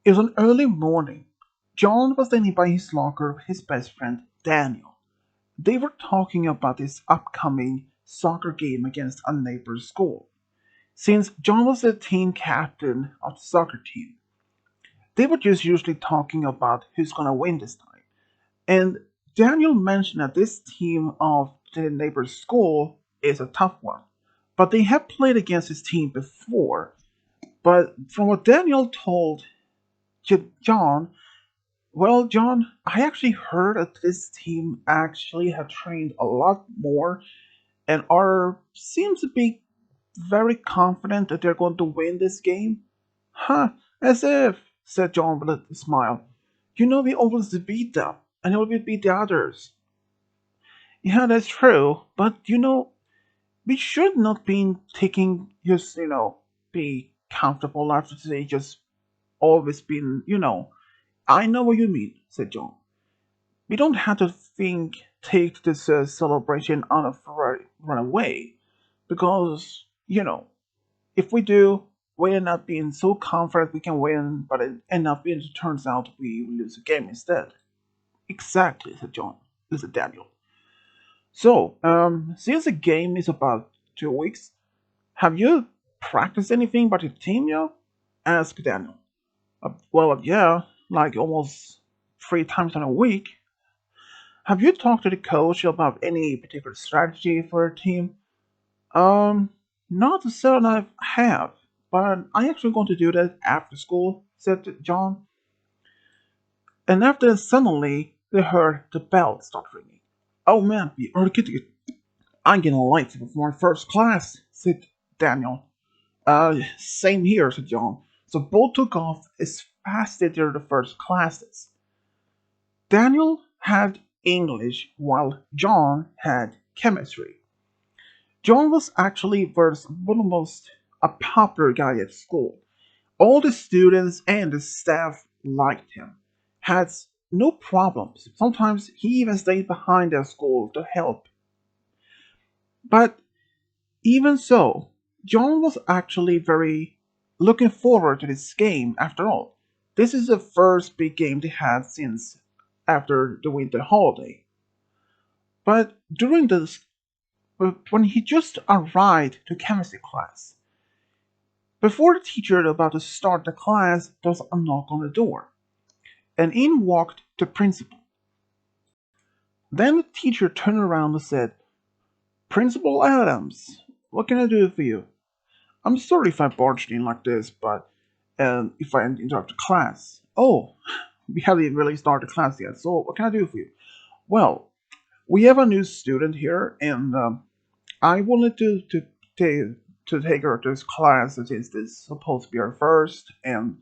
It was an early morning. John was standing by his locker with his best friend, Daniel. They were talking about this upcoming soccer game against a neighbor's school. Since John was the team captain of the soccer team, they were just usually talking about who's gonna win this time. And Daniel mentioned that this team of the neighbor's school is a tough one. But they have played against this team before. But from what Daniel told John, well, John, I actually heard that this team actually have trained a lot more and are seems to be very confident that they're going to win this game. Huh, as if, said John with a smile. You know we always beat them, and we beat the others. Yeah, that's true, but we should not be taking just, be comfortable after today, just always been, I know what you mean, said John. We don't have to take this celebration on a run away, because, if we do, we end up being so confident we can win, but it turns out we lose the game instead. Exactly, said John. Said Daniel. So, since the game is about 2 weeks, have you practiced anything about your team yet? Asked Daniel. Well, yeah, like almost 3 times in a week. Have you talked to the coach about any particular strategy for your team? Um, Not to say I have, but I actually going to do that after school, said John. And after suddenly they heard the bell start ringing. Oh man, we are getting I'm getting late for my first class, said Daniel. Same here, said John. So both took off as fast as their the first classes. Daniel had English while John had chemistry. John was actually one of the most a popular guy at school. All the students and the staff liked him. Had no problems. Sometimes he even stayed behind at school to help. But even so, John was actually very looking forward to this game after all. This is the first big game they had since after the winter holiday. But when he just arrived to chemistry class, before the teacher was about to start the class, there was a knock on the door, and in walked the principal. Then the teacher turned around and said, Principal Adams, what can I do for you? I'm sorry if I barged in like this, but if I interrupt the class. Oh, we haven't really started class yet, so what can I do for you? Well, we have a new student here, and I wanted to take her to this class since this is supposed to be her first, and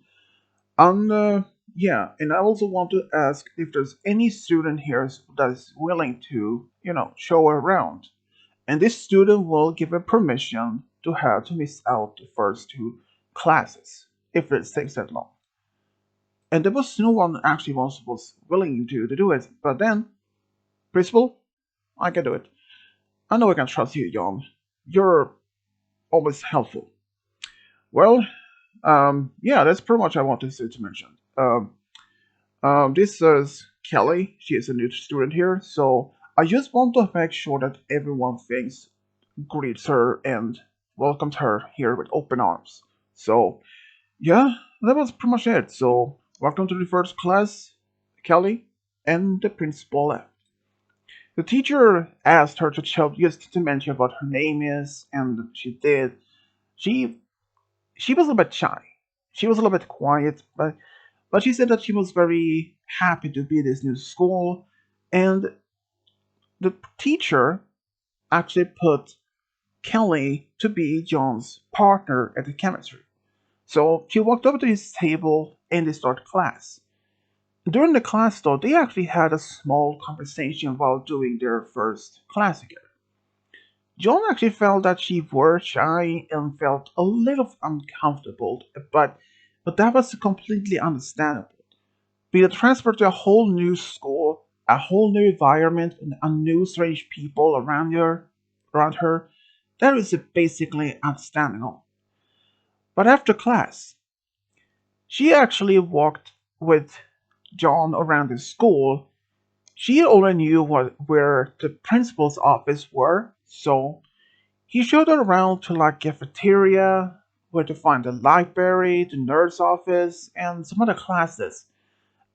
yeah, and I also want to ask if there's any student here that is willing to, show her around. And this student will give her permission to have to miss out the first 2 classes if it takes that long. And there was no one actually was willing to do it. But then, principal, I can do it. I know I can trust you, John. You're always helpful. Well, yeah, that's pretty much I wanted to mention. This is Kelly. She is a new student here, so I just want to make sure that everyone thinks greets her and welcomed her here with open arms. So, yeah, that was pretty much it. So, welcome to the first class, Kelly, and the principal left. The teacher asked her to just to mention what her name is, and she did. She she was a bit shy. She was a little bit quiet, but she said that she was very happy to be at this new school, and the teacher actually put Kelly to be John's partner at the chemistry. So she walked over to his table and they started class. During the class, though, they actually had a small conversation while doing their first class together. John actually felt that she was shy and felt a little uncomfortable, but that was completely understandable. Being transferred to a whole new school, a whole new environment, and a new strange people around her, that is basically understandable. But after class, She actually walked with John around the school. She already knew where the principal's office were, so he showed her around to like cafeteria, where to find the library, the nurse office, and some other classes.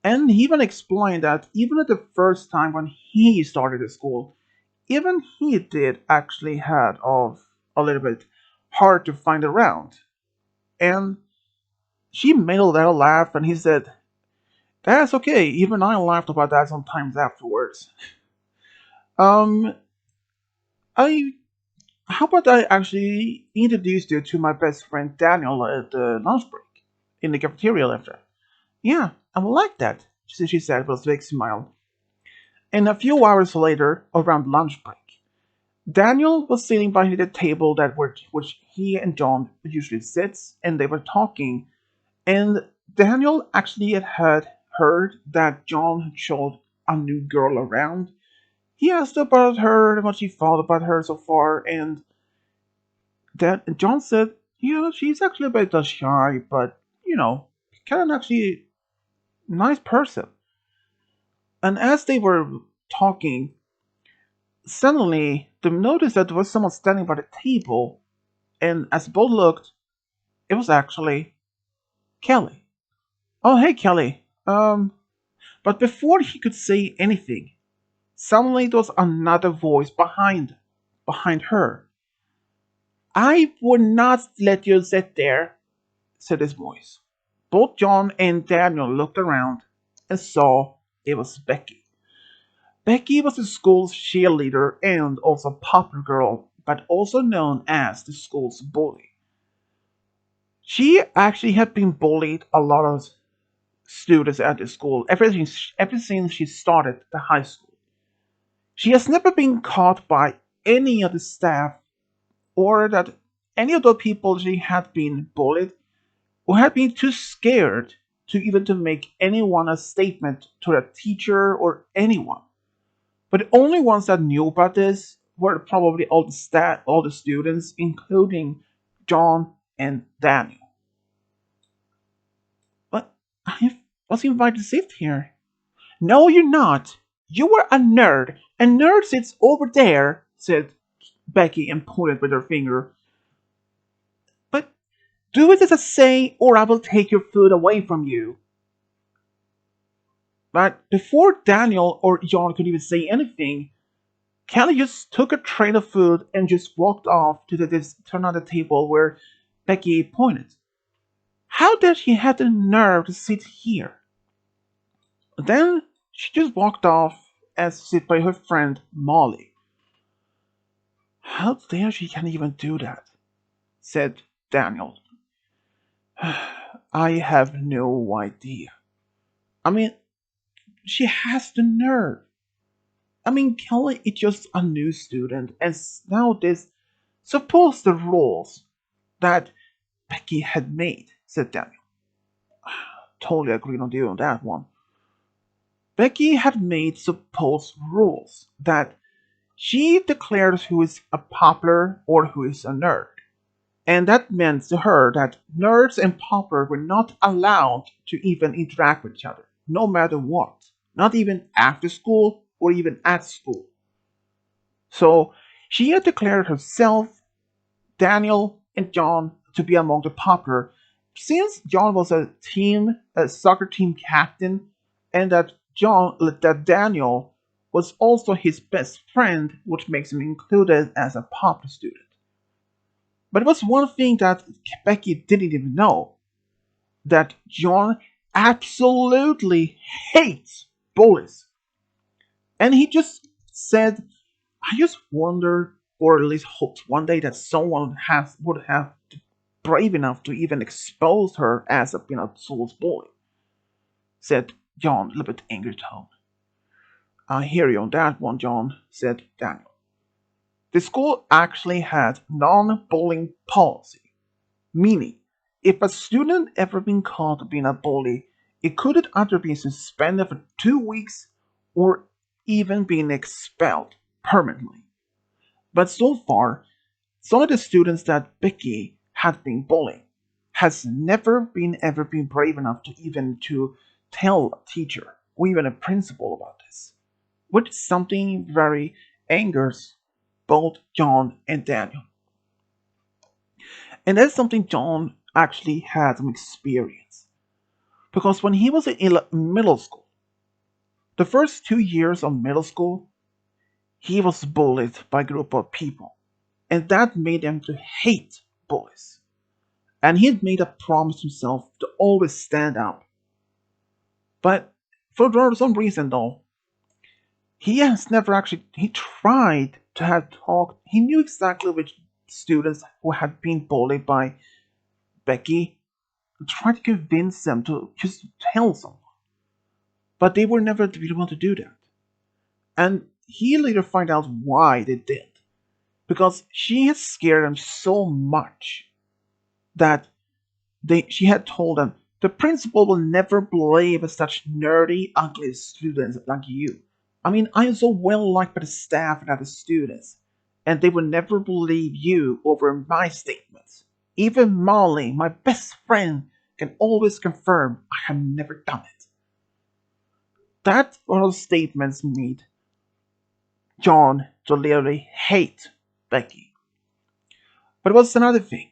And he even explained that even at the first time when he started the school, even he did actually had of a little bit hard to find around. And she made a little laugh, and he said, "That's okay. Even I laughed about that sometimes afterwards." Um, I how about I actually introduced you to my best friend Daniel at the lunch break in the cafeteria later? Yeah, I would like that, she said with a big smile. And a few hours later, around lunch break, Daniel was sitting by the table which he and John usually sits, and they were talking. And Daniel actually had heard that John had showed a new girl around. He asked about her and what she thought about her so far, and that John said, "Yeah, she's actually a bit shy, but kind of actually nice person." And as they were talking, suddenly they noticed that there was someone standing by the table, and as both looked, it was actually Kelly. "Oh, hey, Kelly." But before he could say anything, suddenly there was another voice behind her. "I would not let you sit there," said his voice. Both John and Daniel looked around and saw it was Becky. Becky was the school's cheerleader and also a popular girl, but also known as the school's bully. She actually had been bullied a lot of students at the school ever since she started the high school. She has never been caught by any of the staff or that any of the people she had been bullied who had been too scared to make anyone a statement to a teacher or anyone. But the only ones that knew about this were probably all the students, including John and Daniel. "But I was invited to sit here." "No, you're not. You were a nerd, and nerd sits over there," said Becky and pointed with her finger. "But do it as I say, or I will take your food away from you." But before Daniel or John could even say anything, Kelly just took a tray of food and just walked off to this turn on the table where Becky pointed. How did she have the nerve to sit here? Then she just walked off as sit by her friend Molly. "How dare she can even do that?" said Daniel. "I have no idea. I mean, she has the nerve. I mean, Kelly is just a new student, and now this. Suppose the rules that Becky had made," said Daniel. "Totally agreed on you on that one. Becky had made supposed rules that she declares who is a popular or who is a nerd. And that meant to her that nerds and popular were not allowed to even interact with each other, no matter what. Not even after school or even at school. So she had declared herself, Daniel, and John to be among the popular, since John was a soccer team captain, and that Daniel was also his best friend, which makes him included as a popular student. But it was one thing that Becky didn't even know, that John absolutely hates bullies. And he just said, "I just wonder, or at least hoped one day that someone would have brave enough to even expose her as a soul's bully," said John, a little bit angry tone. "I hear you on that one, John," said Daniel. "The school actually had non-bullying policy, meaning if a student ever been caught being a bully, it could either be suspended for 2 weeks or even being expelled permanently. But so far, some of the students that Becky had been bullying has never been ever been brave enough to even to tell a teacher or even a principal about this, which is something very angers both John and Daniel. And that's something John actually had some experience. Because when he was in middle school, the first 2 years of middle school, he was bullied by a group of people. And that made him to hate bullies. And he had made a promise himself to always stand up. But for some reason though, he has never actually he tried to have talked he knew exactly which students who had been bullied by Becky and tried to convince them to just tell someone. But they were never able to do that. And he later find out why they did. Because she had scared them so much that she had told them the principal will never believe such nerdy, ugly students like you. I mean, I am so well liked by the staff and other students, and they will never believe you over my statements. Even Molly, my best friend, can always confirm I have never done it. That one of those statements made John to literally hate Becky. But it was another thing.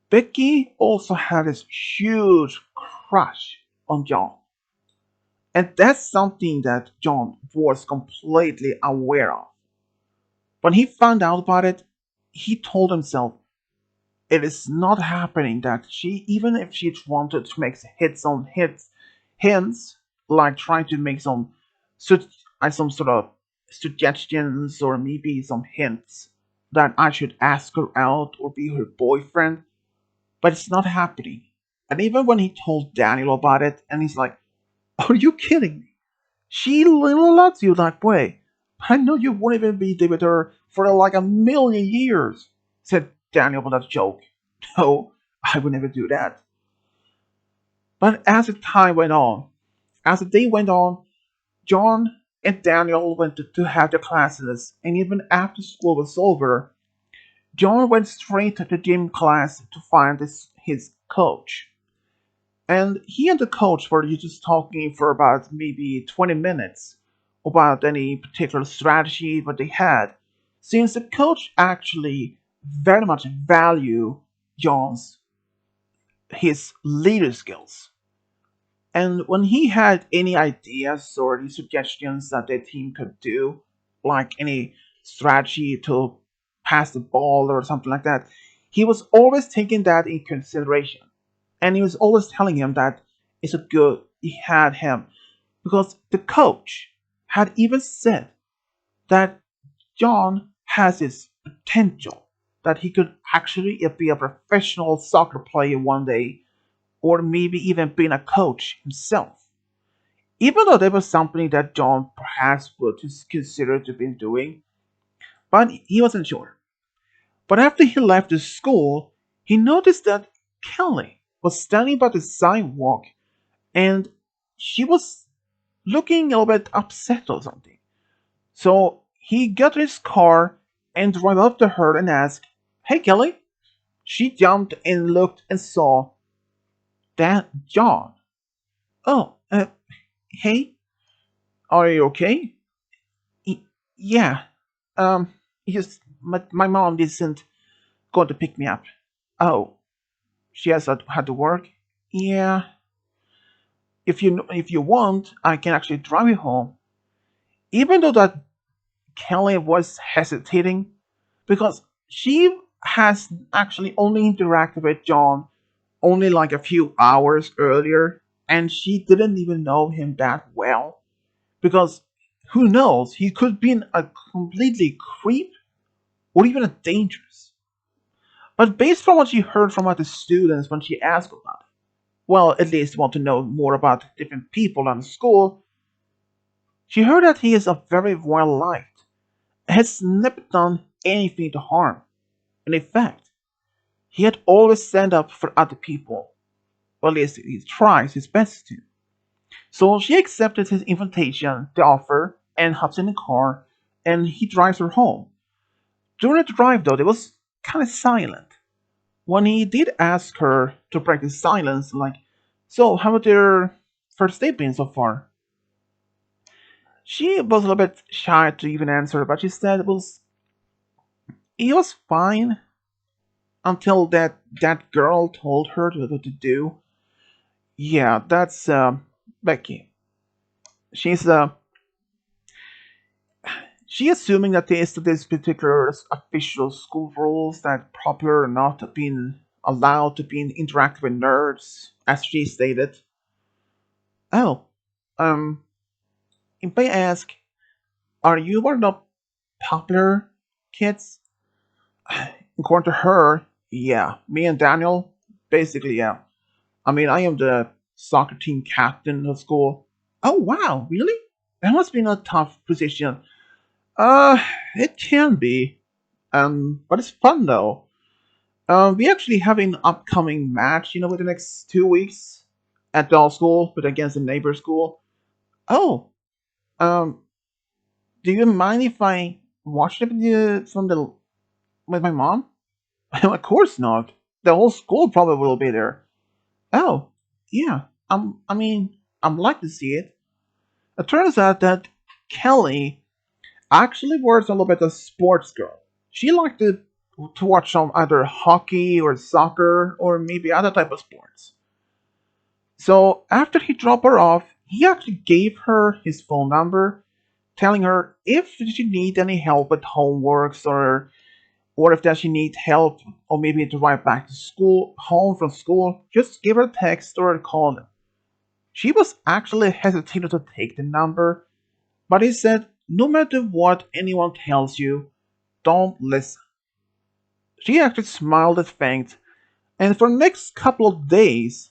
Becky also had this huge crush on John. And that's something that John was completely aware of. When he found out about it, he told himself it is not happening that she, even if she wanted to make hits on hints, like trying to make some sort of suggestions or maybe some hints that I should ask her out or be her boyfriend, but it's not happening. And even when he told Daniel about it, and he's like, "Are you kidding me? She little loves you that way. I know you won't even be there with her for like a million years," said Daniel with a joke. No, I would never do that. But as the time went on, as the day went on, John and Daniel went to have their classes, and even after school was over, John went straight to the gym class to find his coach. And he and the coach were just talking for about maybe 20 minutes about any particular strategy that they had, since the coach actually very much value John's his leader skills. And when he had any ideas or any suggestions that the team could do, like any strategy to pass the ball or something like that, he was always taking that in consideration. And he was always telling him that it's a good he had him because the coach had even said that John has his potential, that he could actually be a professional soccer player one day, or maybe even being a coach himself. Even though that was something that John perhaps would consider to be doing, but he wasn't sure. But after he left the school, he noticed that Kelly was standing by the sidewalk and she was looking a little bit upset or something. So he got to his car and drove up to her and asked, "Hey, Kelly." She jumped and looked and saw that John. "Oh, hey, are you okay?" "Y- Yeah, um, just my mom isn't going to pick me up." "Oh, she has had to work?" "Yeah, if you want, I can actually drive you home." Even though that Kelly was hesitating, because she has actually only interacted with John only like a few hours earlier, and she didn't even know him that well. Because who knows, he could be a completely creep or even a dangerous. But based on what she heard from other students when she asked about it, well, at least want to know more about different people in school, she heard that he is a very well liked, has never done anything to harm, and in fact, he had always stand up for other people. Or at least he tries his best to. So she accepted his invitation, the offer, and hops in the car, and he drives her home. During the drive, though, it was kind of silent. When he did ask her to practice silence, like, so how about your first date been so far? She was a little bit shy to even answer, but she said it was fine until that girl told her to do. Yeah, that's Becky. She's she assuming that there is this particular official school rules that proper not being allowed to be interact with nerds, as she stated. Oh, um, if I ask, are you one of the popular kids? According to her, yeah, me and Daniel, basically, yeah. I mean, I am the soccer team captain of school. Oh wow, really? That must be a tough position. Uh, it can be. But it's fun though. We actually have an upcoming match, within the next 2 weeks at our school, but against a neighbor school. Oh, um, do you mind if I watch it with my mom? Of course not. The whole school probably will be there. Oh, yeah. I mean, I'd like to see it. It turns out that Kelly actually was a little bit a sports girl. She liked to watch some either hockey or soccer or maybe other type of sports. So after he dropped her off, he actually gave her his phone number, telling her if she need any help with homeworks or if does she need help or maybe to drive back to school, home from school, just give her a text or a call. She was actually hesitating to take the number, but he said, no matter what anyone tells you, don't listen. She actually smiled and thanked, and for the next couple of days,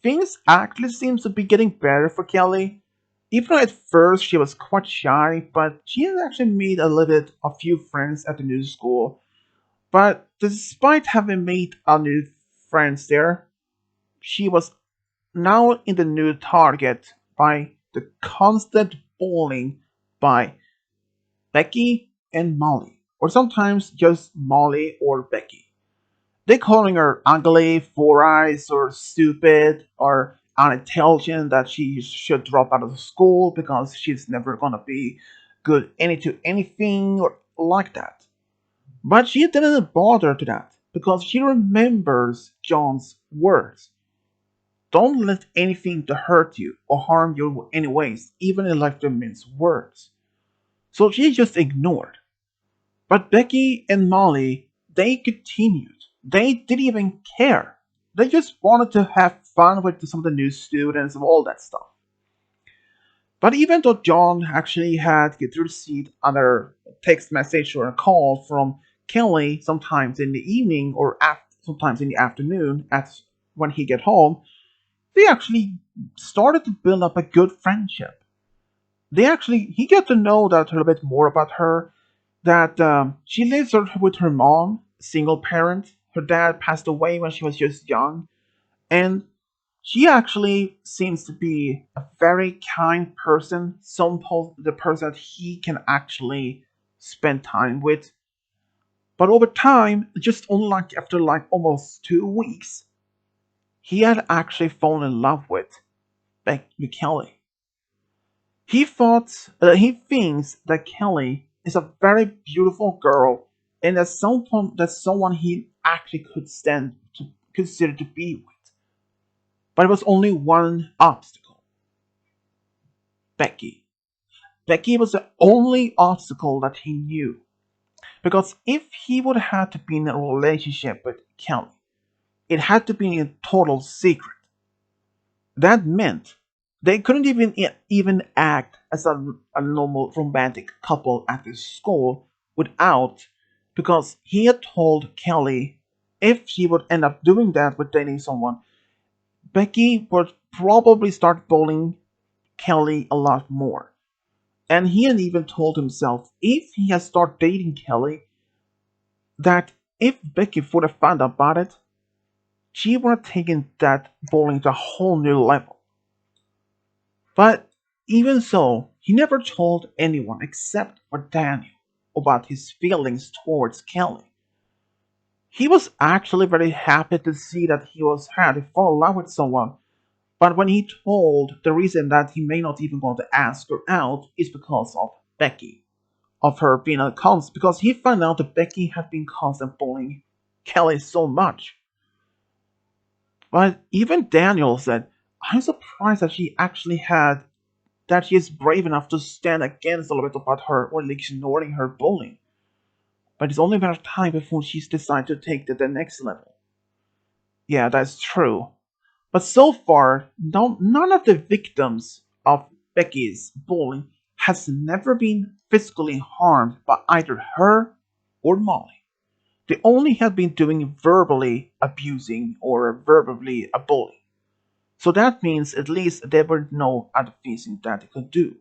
things actually seems to be getting better for Kelly. Even though at first she was quite shy, but she has actually made a few friends at the new school. But despite having made a new friends there, she was now in the new target by the constant bullying by Becky and Molly, or sometimes just Molly or Becky. They calling her ugly, four eyes, or stupid, or unintelligent that she should drop out of school because she's never gonna be good to anything or like that. But she didn't bother to that because she remembers John's words. Don't let anything to hurt you or harm you anyways, even if like the means words. So she just ignored. But Becky and Molly, they continued. They didn't even care. They just wanted to have fun with some of the new students and all that stuff. But even though John actually had get to receive another text message or a call from Kelly sometimes in the evening or sometimes in the afternoon at when he get home, they actually started to build up a good friendship. He got to know that a little bit more about her, that she lives with her mom, single parent. Her dad passed away when she was just young, and she actually seems to be a very kind person, the person that he can actually spend time with. But over time, just only like after like almost 2 weeks, he had actually fallen in love with Kelly. He thinks that Kelly is a very beautiful girl and that's someone he actually could stand to consider to be with. But it was only one obstacle: Becky. Becky was the only obstacle that he knew. Because if he would have to be in a relationship with Kelly, it had to be a total secret. That meant they couldn't even act as a normal romantic couple at the school without, because he had told Kelly if she would end up doing that with dating someone, Becky would probably start bullying Kelly a lot more. And he had even told himself if he had started dating Kelly, that if Becky would have found out about it, she would have taken that bullying to a whole new level. But even so, he never told anyone except for Daniel about his feelings towards Kelly. He was actually very happy to see that he was had to fall in love with someone, but when he told the reason that he may not even want to ask her out is because of Becky, of her being a constant, because he found out that Becky had been constant bullying Kelly so much. But even Daniel said, I'm surprised that she actually had that she is brave enough to stand against a little bit about her or like ignoring her bullying. But it's only a matter of time before she's decided to take the next level. Yeah, that's true. But so far, none of the victims of Becky's bullying has never been physically harmed by either her or Molly. They only have been doing verbally abusing or verbally a bully. So that means at least there were no other things that they could do.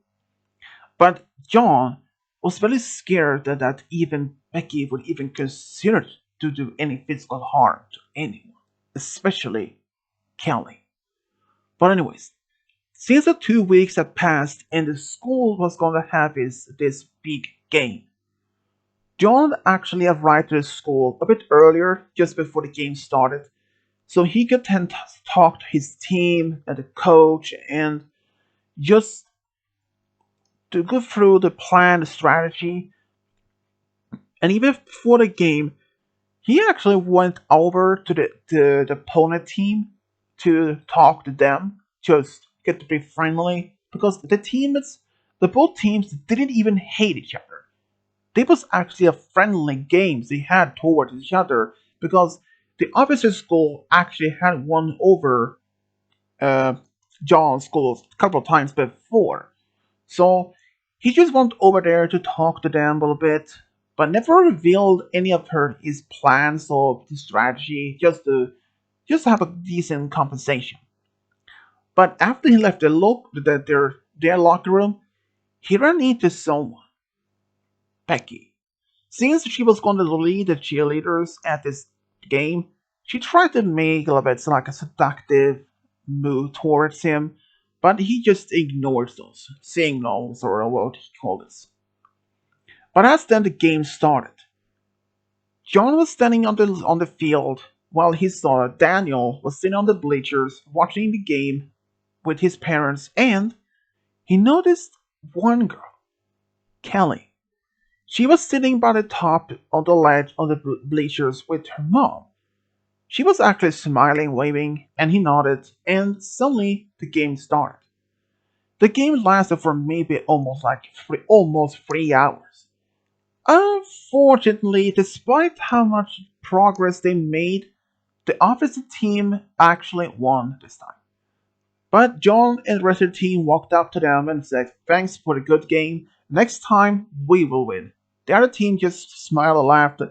But John was very scared that even Becky would even consider to do any physical harm to anyone, especially Kelly. But anyways, since the 2 weeks had passed and the school was going to have this big game, John actually arrived to the school a bit earlier, just before the game started, so he could then talk to his team and the coach and just to go through the plan, the strategy, and even before the game, he actually went over to the opponent team to talk to them, just get to be friendly, because the both teams didn't even hate each other. It was actually a friendly games they had towards each other because the opposite school actually had won over uh, John's school a couple of times before. So he just went over there to talk to them a little bit, but never revealed any of his plans or his strategy, just to have a decent compensation. But after he left their locker room, he ran into someone, Becky. Since she was going to lead the cheerleaders at this game, she tried to make a little bit like a seductive move towards him, but he just ignores those signals or what he called it. But as then the game started, John was standing on the field while he saw Daniel was sitting on the bleachers watching the game with his parents, and he noticed one girl, Kelly. She was sitting by the top of the ledge of the bleachers with her mom. She was actually smiling, waving, and he nodded, and suddenly the game started. The game lasted for maybe almost 3 hours. Unfortunately, despite how much progress they made, the opposite team actually won this time. But John and the rest of the team walked up to them and said, Thanks for the good game. Next time, we will win. The other team just smiled and laughed.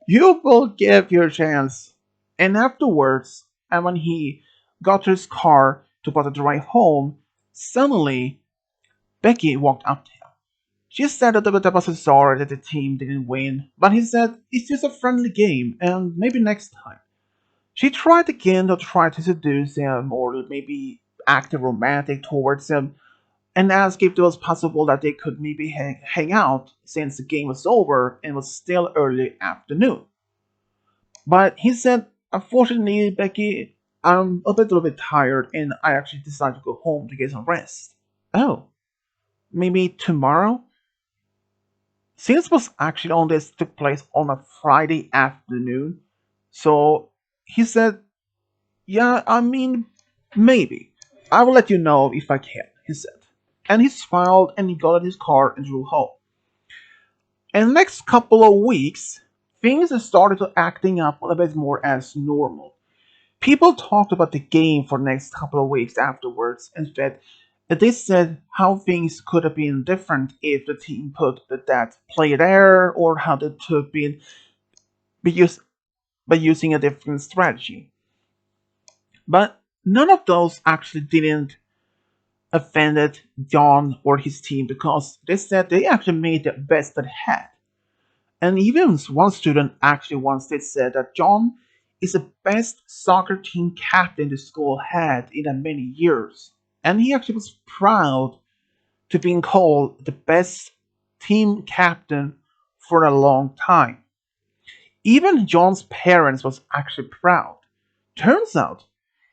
You will give your chance. And afterwards, and when he got to his car to put the drive home, suddenly Becky walked up to him. She said that was sorry that the team didn't win, but he said it's just a friendly game and maybe next time. She tried again to try to seduce him or maybe act romantic towards him and asked if it was possible that they could maybe hang out since the game was over and was still early afternoon. But he said, unfortunately, Becky, I'm a little bit tired and I actually decided to go home to get some rest. Oh, maybe tomorrow? Since was actually on this took place on a Friday afternoon, so he said, yeah, I mean, maybe. I will let you know if I can, he said. And he smiled and he got in his car and drove home. In the next couple of weeks, things started to acting up a little bit more as normal. People talked about the game for the next couple of weeks afterwards. Instead, they said how things could have been different if the team put that player there, or how they could have been be used by using a different strategy. But none of those actually didn't offended John or his team because they said they actually made the best they had. And even one student actually once did said that John is the best soccer team captain the school had in the many years. And he actually was proud to being called the best team captain for a long time. Even John's parents was actually proud. Turns out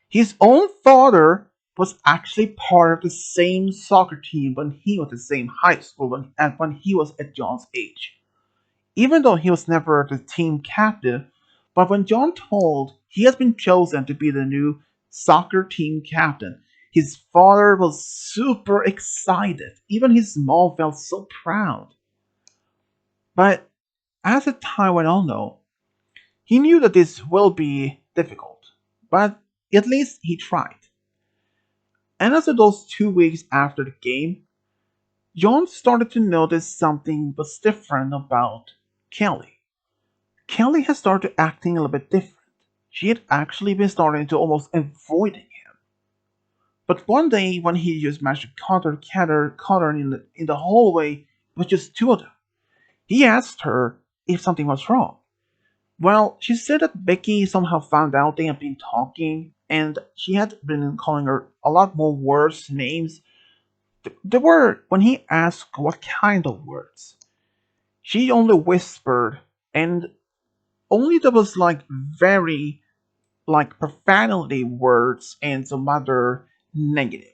his own father was actually part of the same soccer team when he was the same high school when he was at John's age. Even though he was never the team captain, but when John told he has been chosen to be the new soccer team captain, his father was super excited. Even his mom felt so proud. But as the time went on, though, he knew that this will be difficult. But at least he tried. And after those 2 weeks after the game, John started to notice something was different about Kelly. Kelly had started acting a little bit different. She had actually been starting to almost avoiding him. But one day, when he just managed to caught her in the hallway with just two of them, he asked her if something was wrong. Well, she said that Becky somehow found out they had been talking, and she had been calling her a lot more worse names. The word, when he asked what kind of words, she only whispered, and only there was like very like profanity words and some other negative.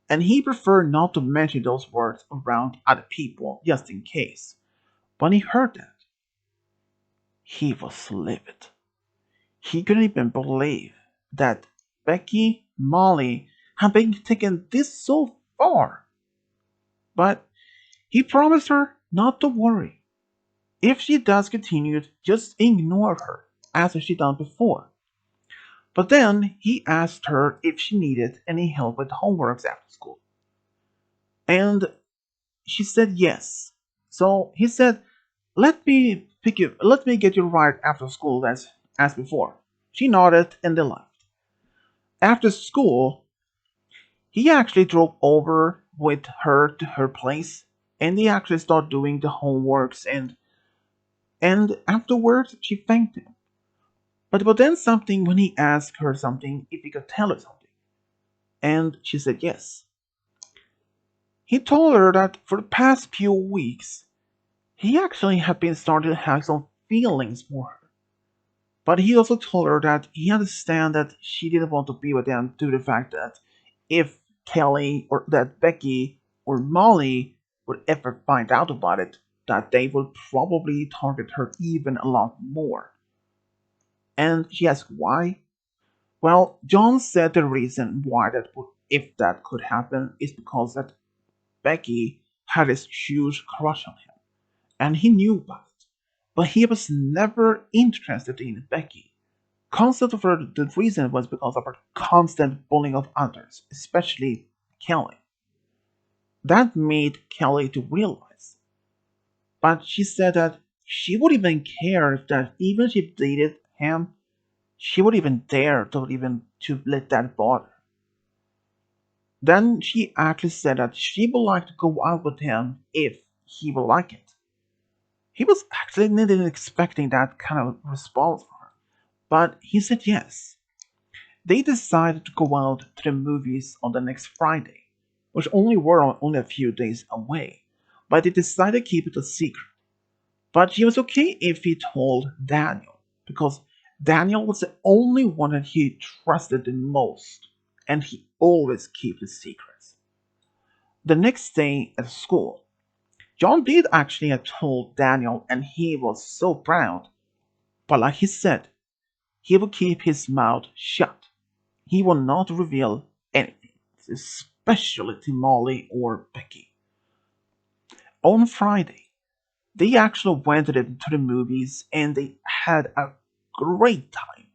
And he preferred not to mention those words around other people just in case. When he heard that, he was livid. He couldn't even believe that Becky Molly had been taken this so far. But he promised her not to worry. If she does continue, just ignore her, as she done before. But then he asked her if she needed any help with homeworks after school. And she said yes. So he said, let me get you right after school as before. She nodded and they left. After school, he actually drove over with her to her place and they actually started doing the homeworks and afterwards she thanked him. But then something when he asked her something if he could tell her something. And she said yes. He told her that for the past few weeks he actually had been starting to have some feelings for her. But he also told her that he understand that she didn't want to be with him due to the fact that if Kelly or that Becky or Molly would ever find out about it, that they would probably target her even a lot more. And she asked why. Well, John said the reason why that would, if that could happen, is because that Becky had this huge crush on him, and he knew about it. But he was never interested in Becky. Constant for the reason was because of her constant bullying of others, especially Kelly. That made Kelly to realize. But she said that she would even care if that even if she dated him, she would even dare to even to let that bother. Then she actually said that she would like to go out with him if he would like it. He was actually not even expecting that kind of response from her, but he said yes. They decided to go out to the movies on the next Friday, which only were only a few days away, but they decided to keep it a secret. But she was okay if he told Daniel, because Daniel was the only one that he trusted the most, and he always kept his secrets. The next day at school, John did actually have told Daniel, and he was so proud. But like he said, he will keep his mouth shut. He will not reveal anything, especially to Molly or Becky. On Friday, they actually went to the movies and they had a great time.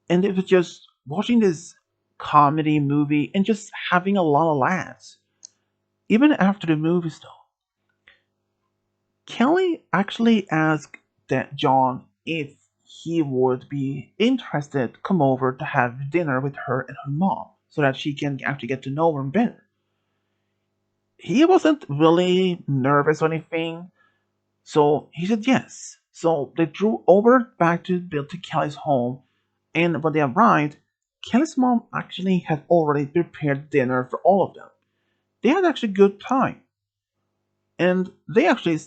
And it was just watching this comedy movie and just having a lot of laughs. Even after the movies, though, Kelly actually asked that John if he would be interested to come over to have dinner with her and her mom so that she can actually get to know her better. He wasn't really nervous or anything, so he said yes. So they drove over back to Kelly's home, and when they arrived, Kelly's mom actually had already prepared dinner for all of them. They had actually a good time, and they actually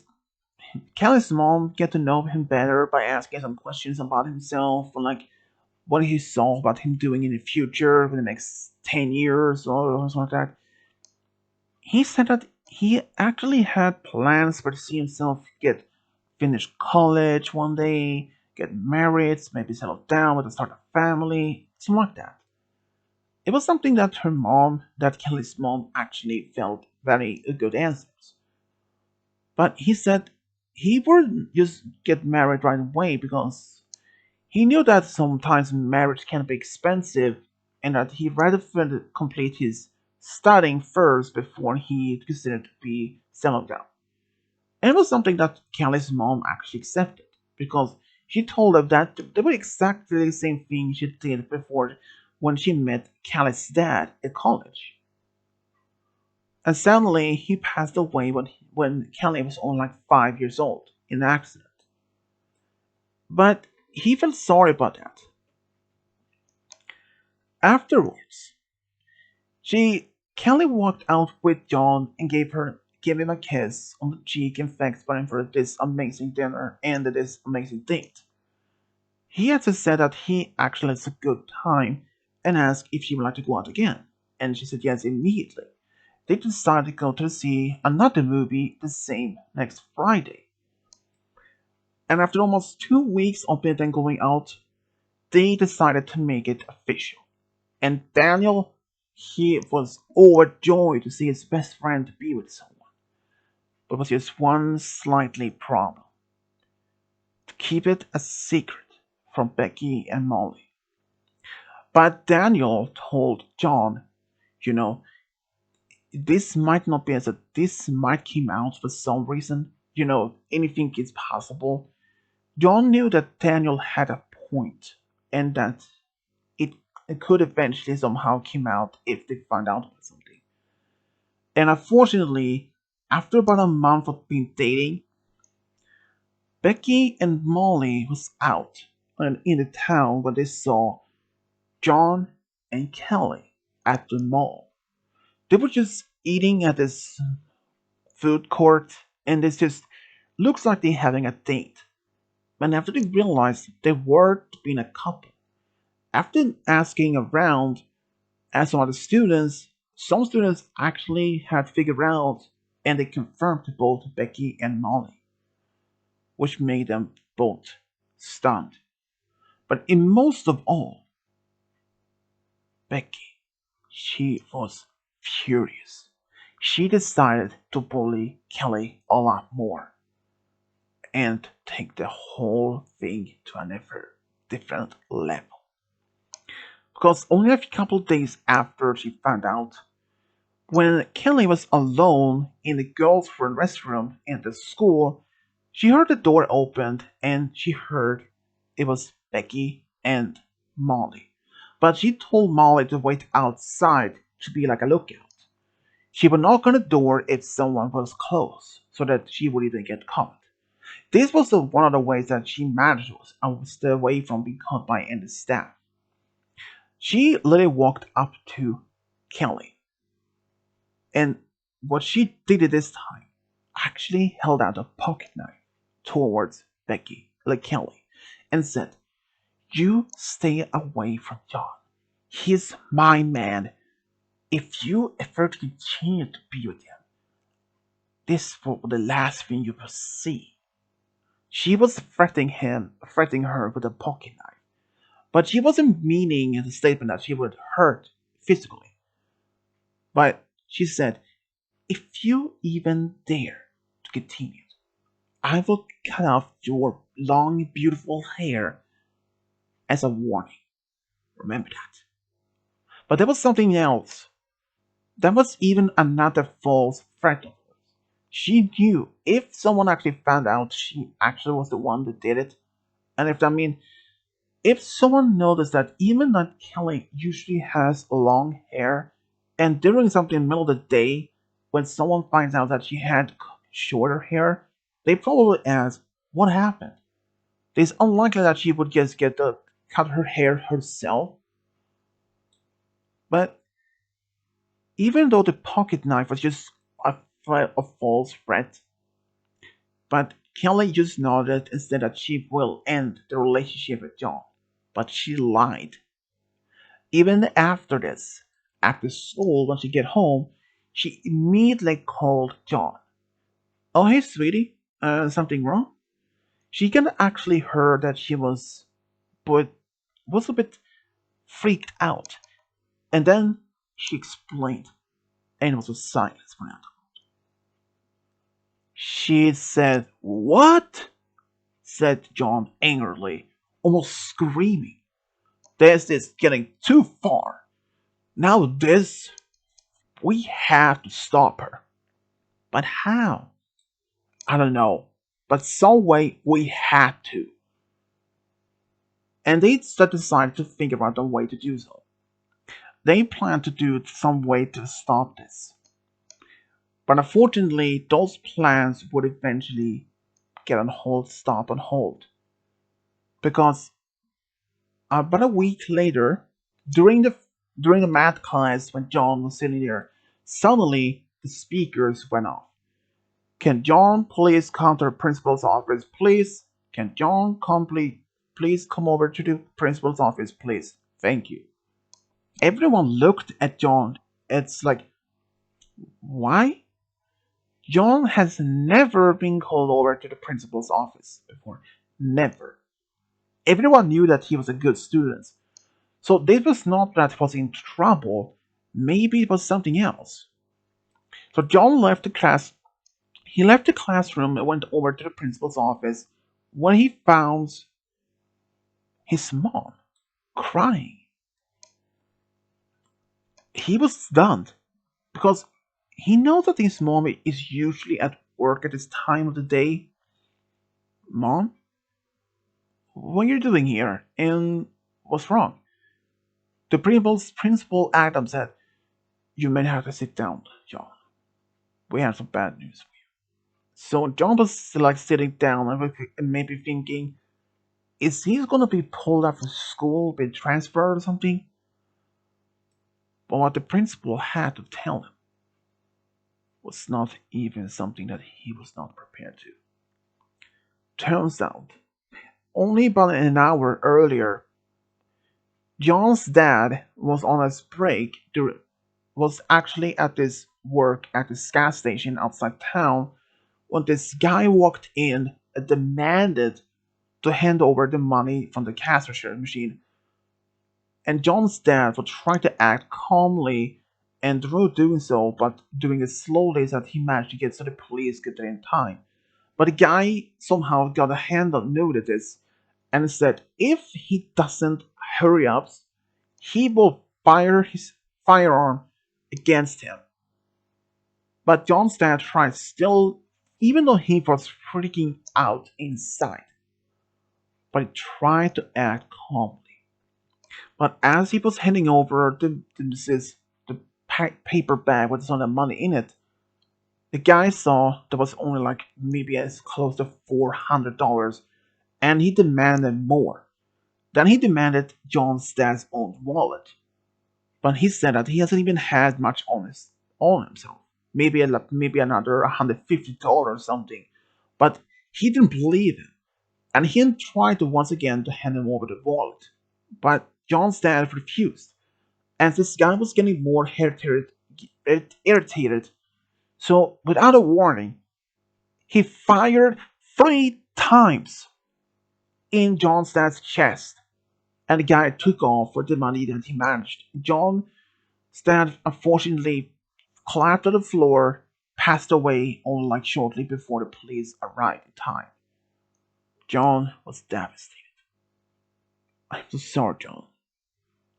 Kelly's mom get to know him better by asking some questions about himself, or like what he saw about him doing in the future for the next 10 years or something like that. He said that he actually had plans for to see himself get finish college one day, get married, maybe settle down with a start a family, something like that. It was something that that Kelly's mom, actually felt very good answers. But he said he wouldn't just get married right away because he knew that sometimes marriage can be expensive and that he'd rather complete his studying first before he considered to be settled down. And it was something that Kelly's mom actually accepted because she told her that they were exactly the same thing she did before when she met Kelly's dad at college. And suddenly he passed away when Kelly was only like 5 years old in an accident. But he felt sorry about that. Afterwards, Kelly walked out with John and gave him a kiss on the cheek and thanked him for this amazing dinner and this amazing date. He had to say that he actually had a good time and asked if she would like to go out again, and she said yes immediately. They decided to go to see another movie the same next Friday. And after almost 2 weeks of it and going out, they decided to make it official. And Daniel, he was overjoyed to see his best friend be with someone. But was just one slightly problem: to keep it a secret from Becky and Molly. But Daniel told John, you know, this might not be as a this might come out for some reason. Anything is possible. John knew that Daniel had a point, and that it, it could eventually somehow come out if they find out about something. And unfortunately, after about a month of being dating, Becky and Molly was out and in the town when they saw John and Kelly at the mall. They were just eating at this food court, and it just looks like they're having a date. And after they realized they weren't being a couple, after asking around as some other students, some students actually had figured out, and they confirmed to both Becky and Molly, which made them both stunned. But in most of all, Becky, she was furious. She decided to bully Kelly a lot more and take the whole thing to another different level. Because only a couple days after she found out, when Kelly was alone in the girl's restroom in the school, she heard the door opened and she heard it was Becky and Molly. But she told Molly to wait outside to be like a lookout. She would knock on the door if someone was close, so that she would even get caught. This was one of the ways that she managed to stay away from being caught by any staff. She literally walked up to Kelly, and what she did at this time, actually held out a pocket knife towards Becky, like Kelly, and said, "You stay away from John. He's my man. If you ever continue to be with him, this will be the last thing you will see." She was threatening her with a pocket knife, but she wasn't meaning in the statement that she would hurt physically. But she said, "If you even dare to continue, I will cut off your long, beautiful hair as a warning. Remember that." But there was something else. There was even another false threat. She knew if someone actually found out she actually was the one that did it, and if someone noticed that even that Kelly usually has long hair, and during something in the middle of the day, when someone finds out that she had shorter hair, they probably ask, "What happened?" It's unlikely that she would just cut her hair herself. But even though the pocket knife was just a false threat, but Kelly just nodded and said that she will end the relationship with John. But she lied. Even after this, after school, when she get home, she immediately called John. Oh, hey, sweetie. Something wrong? She can actually heard that she but was a bit freaked out. And then she explained, and it was a silence for that. She said, "What?" said John angrily, almost screaming. This is getting too far. Now this, we have to stop her. But how? I don't know. But some way we had to. And they decided to think about a way to do so. They planned to do some way to stop this. But unfortunately, those plans would eventually get on hold, stop on hold. Because about a week later, during the during the math class when John was sitting there, suddenly the speakers went off. Can John please come to the principal's office, please? Can John please come over to the principal's office, please? Thank you. Everyone looked at John. It's like, why? John has never been called over to the principal's office before. Never. Everyone knew that he was a good student. So this was not that he was in trouble. Maybe it was something else. So John left the class. He left the classroom and went over to the principal's office when he found his mom crying. He was stunned because he knows that his mom is usually at work at this time of the day. Mom, what are you doing here? And what's wrong? The principal Adam said, "You may have to sit down, John. We have some bad news for you." So John was like sitting down and maybe thinking, is he gonna be pulled out of school, be transferred or something? But what the principal had to tell him was not even something that he was not prepared to. Turns out, only about an hour earlier, John's dad was on his break, was actually at this work at this gas station outside town when this guy walked in and demanded to hand over the money from the cash machine. And John's dad would try to act calmly and through doing so, but doing it slowly so that he managed to get so the police get there in time. But the guy somehow got a hand on noted this and said if he doesn't hurry up, he will fire his firearm against him. But John's dad tried still, even though he was freaking out inside, but he tried to act calmly. But as he was handing over the paper bag with some of the money in it, the guy saw there was only like maybe as close to $400, and he demanded more. Then he demanded John's dad's own wallet, but he said that he hasn't even had much on himself. Maybe another $150 or something, but he didn't believe him, and he tried to once again to hand him over the wallet, but John's dad refused. And this guy was getting more irritated. So, without a warning, he fired 3 times in John's dad's chest, and the guy took off with the money that he managed. John's dad unfortunately collapsed to the floor, passed away only like shortly before the police arrived in time. John was devastated. I'm so sorry, John.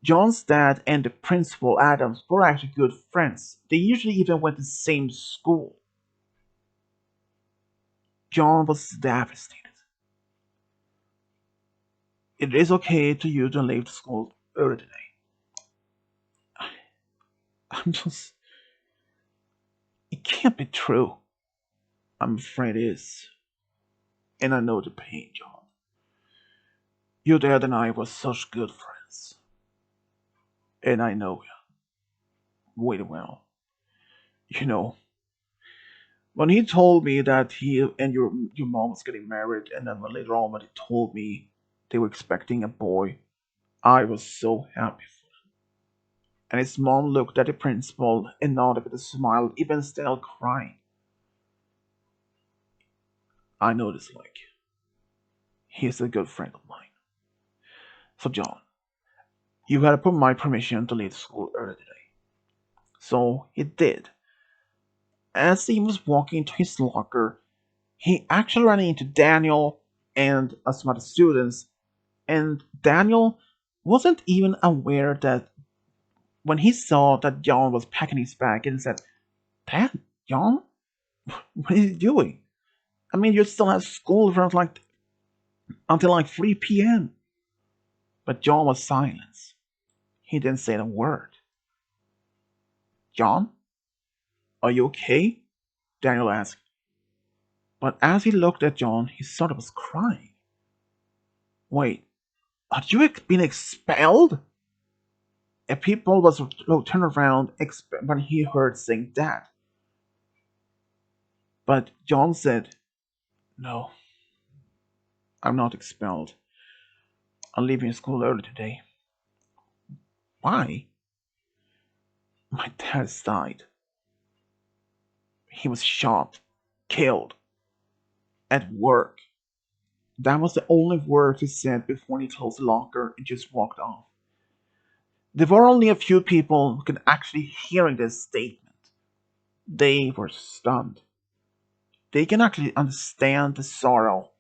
John's dad and the principal Adams were actually good friends. They usually even went to the same school. John was devastated. It is okay to you to leave the school early today. I'm just. It can't be true. I'm afraid it is. And I know the pain, John. Your dad and I were such good friends. And I know you way well. You know, When he told me that he and your mom was getting married, and then later on when he told me they were expecting a boy, I was so happy. And his mom looked at the principal and nodded with a smile, even still crying. I noticed, like, he's a good friend of mine. So, John, you gotta put my permission to leave school early today. So he did. As he was walking to his locker, he actually ran into Daniel and some other students, and Daniel wasn't even aware that when he saw that John was packing his bag and said, "Dad, John, what are you doing? I mean, you still have school for like until like 3 p.m." But John was silent. He didn't say a word. "John, are you okay?" Daniel asked. But as he looked at John, he sort of was crying. "Wait, have you been expelled?" And people was turned around when he heard saying that. But John said, "No, I'm not expelled. I'm leaving school early today." "Why?" "My dad died. He was shot, killed, at work." That was the only word he said before he closed the locker and just walked off. There were only a few people who could actually hear this statement. They were stunned. They can actually understand the sorrow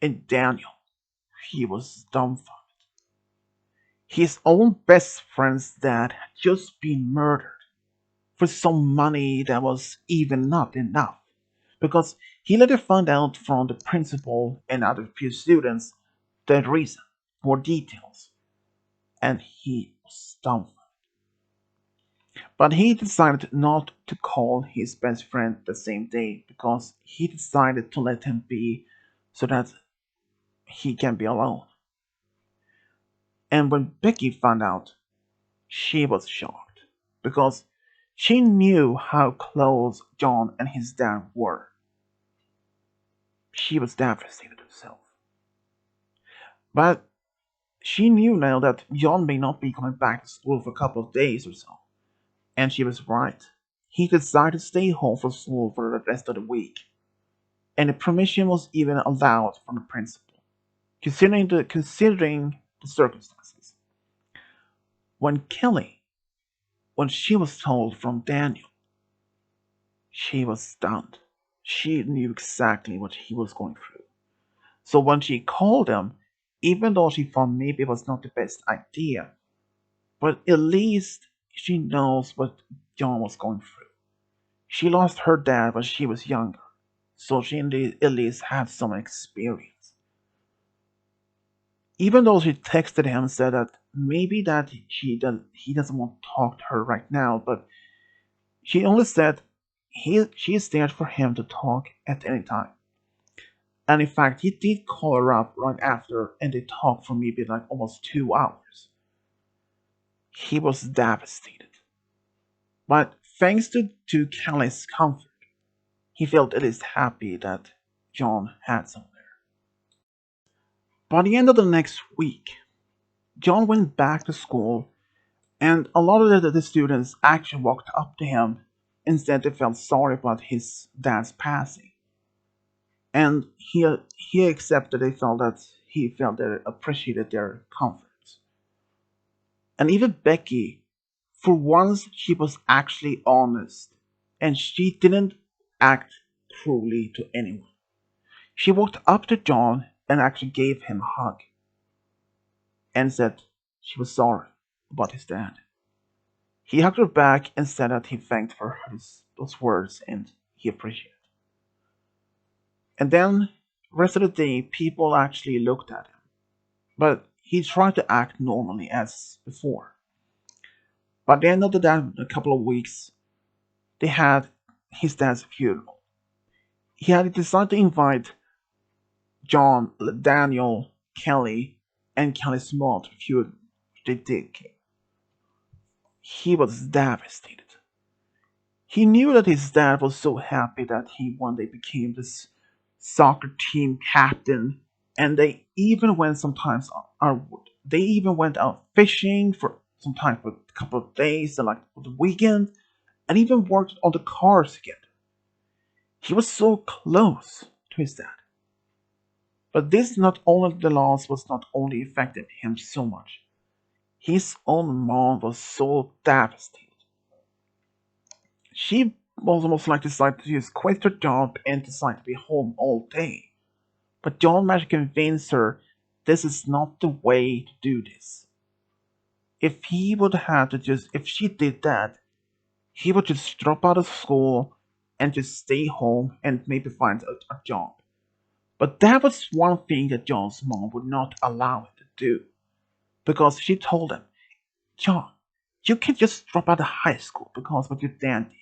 in Daniel. He was dumbfounded. His own best friend's dad had just been murdered for some money that was even not enough. Because he later found out from the principal and other few students the reason, more details, and he was dumbfounded. But he decided not to call his best friend the same day because he decided to let him be so that he can be alone. And when Becky found out, she was shocked because she knew how close John and his dad were. She was devastated herself. But she knew now that John may not be coming back to school for a couple of days or so. And she was right. He decided to stay home from school for the rest of the week. And the permission was even allowed from the principal, considering the circumstances. When Kelly, when she was told from Daniel, she was stunned. She knew exactly what he was going through. So when she called him, even though she thought maybe it was not the best idea, but at least she knows what John was going through. She lost her dad when she was younger, so she at least had some experience. Even though she texted him and said that maybe that he doesn't want to talk to her right now, but she only said she is there for him to talk at any time. And in fact, he did call her up right after, and they talked for maybe like almost 2 hours. He was devastated. But thanks to Kelly's comfort, he felt at least happy that John had someone there. By the end of the next week, John went back to school, and a lot of the students actually walked up to him and said they felt sorry about his dad's passing. And he accepted they felt that he felt they appreciated their comfort. And even Becky, for once, she was actually honest, and she didn't act cruelly to anyone. She walked up to John and actually gave him a hug and said she was sorry about his dad. He hugged her back and said that he thanked for those words and he appreciated it. And then, rest of the day, people actually looked at him, but he tried to act normally as before. By the end of the day, a couple of weeks, they had his dad's funeral. He had decided to invite John, Daniel, Kelly, and Kelly's mom to the funeral. They did. He was devastated. He knew that his dad was so happy that he one day became this soccer team captain, and they even went sometimes they even went out fishing for sometimes for a couple of days, and like for the weekend, and even worked on the cars together. He was so close to his dad. But this not only the loss was not only affected him so much, his own mom was so devastated. She was almost like decided to just quit her job and decide to be home all day. But John managed to convince her this is not the way to do this. If he would have to just, if she did that, he would just drop out of school and just stay home and maybe find a job. But that was one thing that John's mom would not allow him to do. Because she told him, John, you can't just drop out of high school because what your dad did.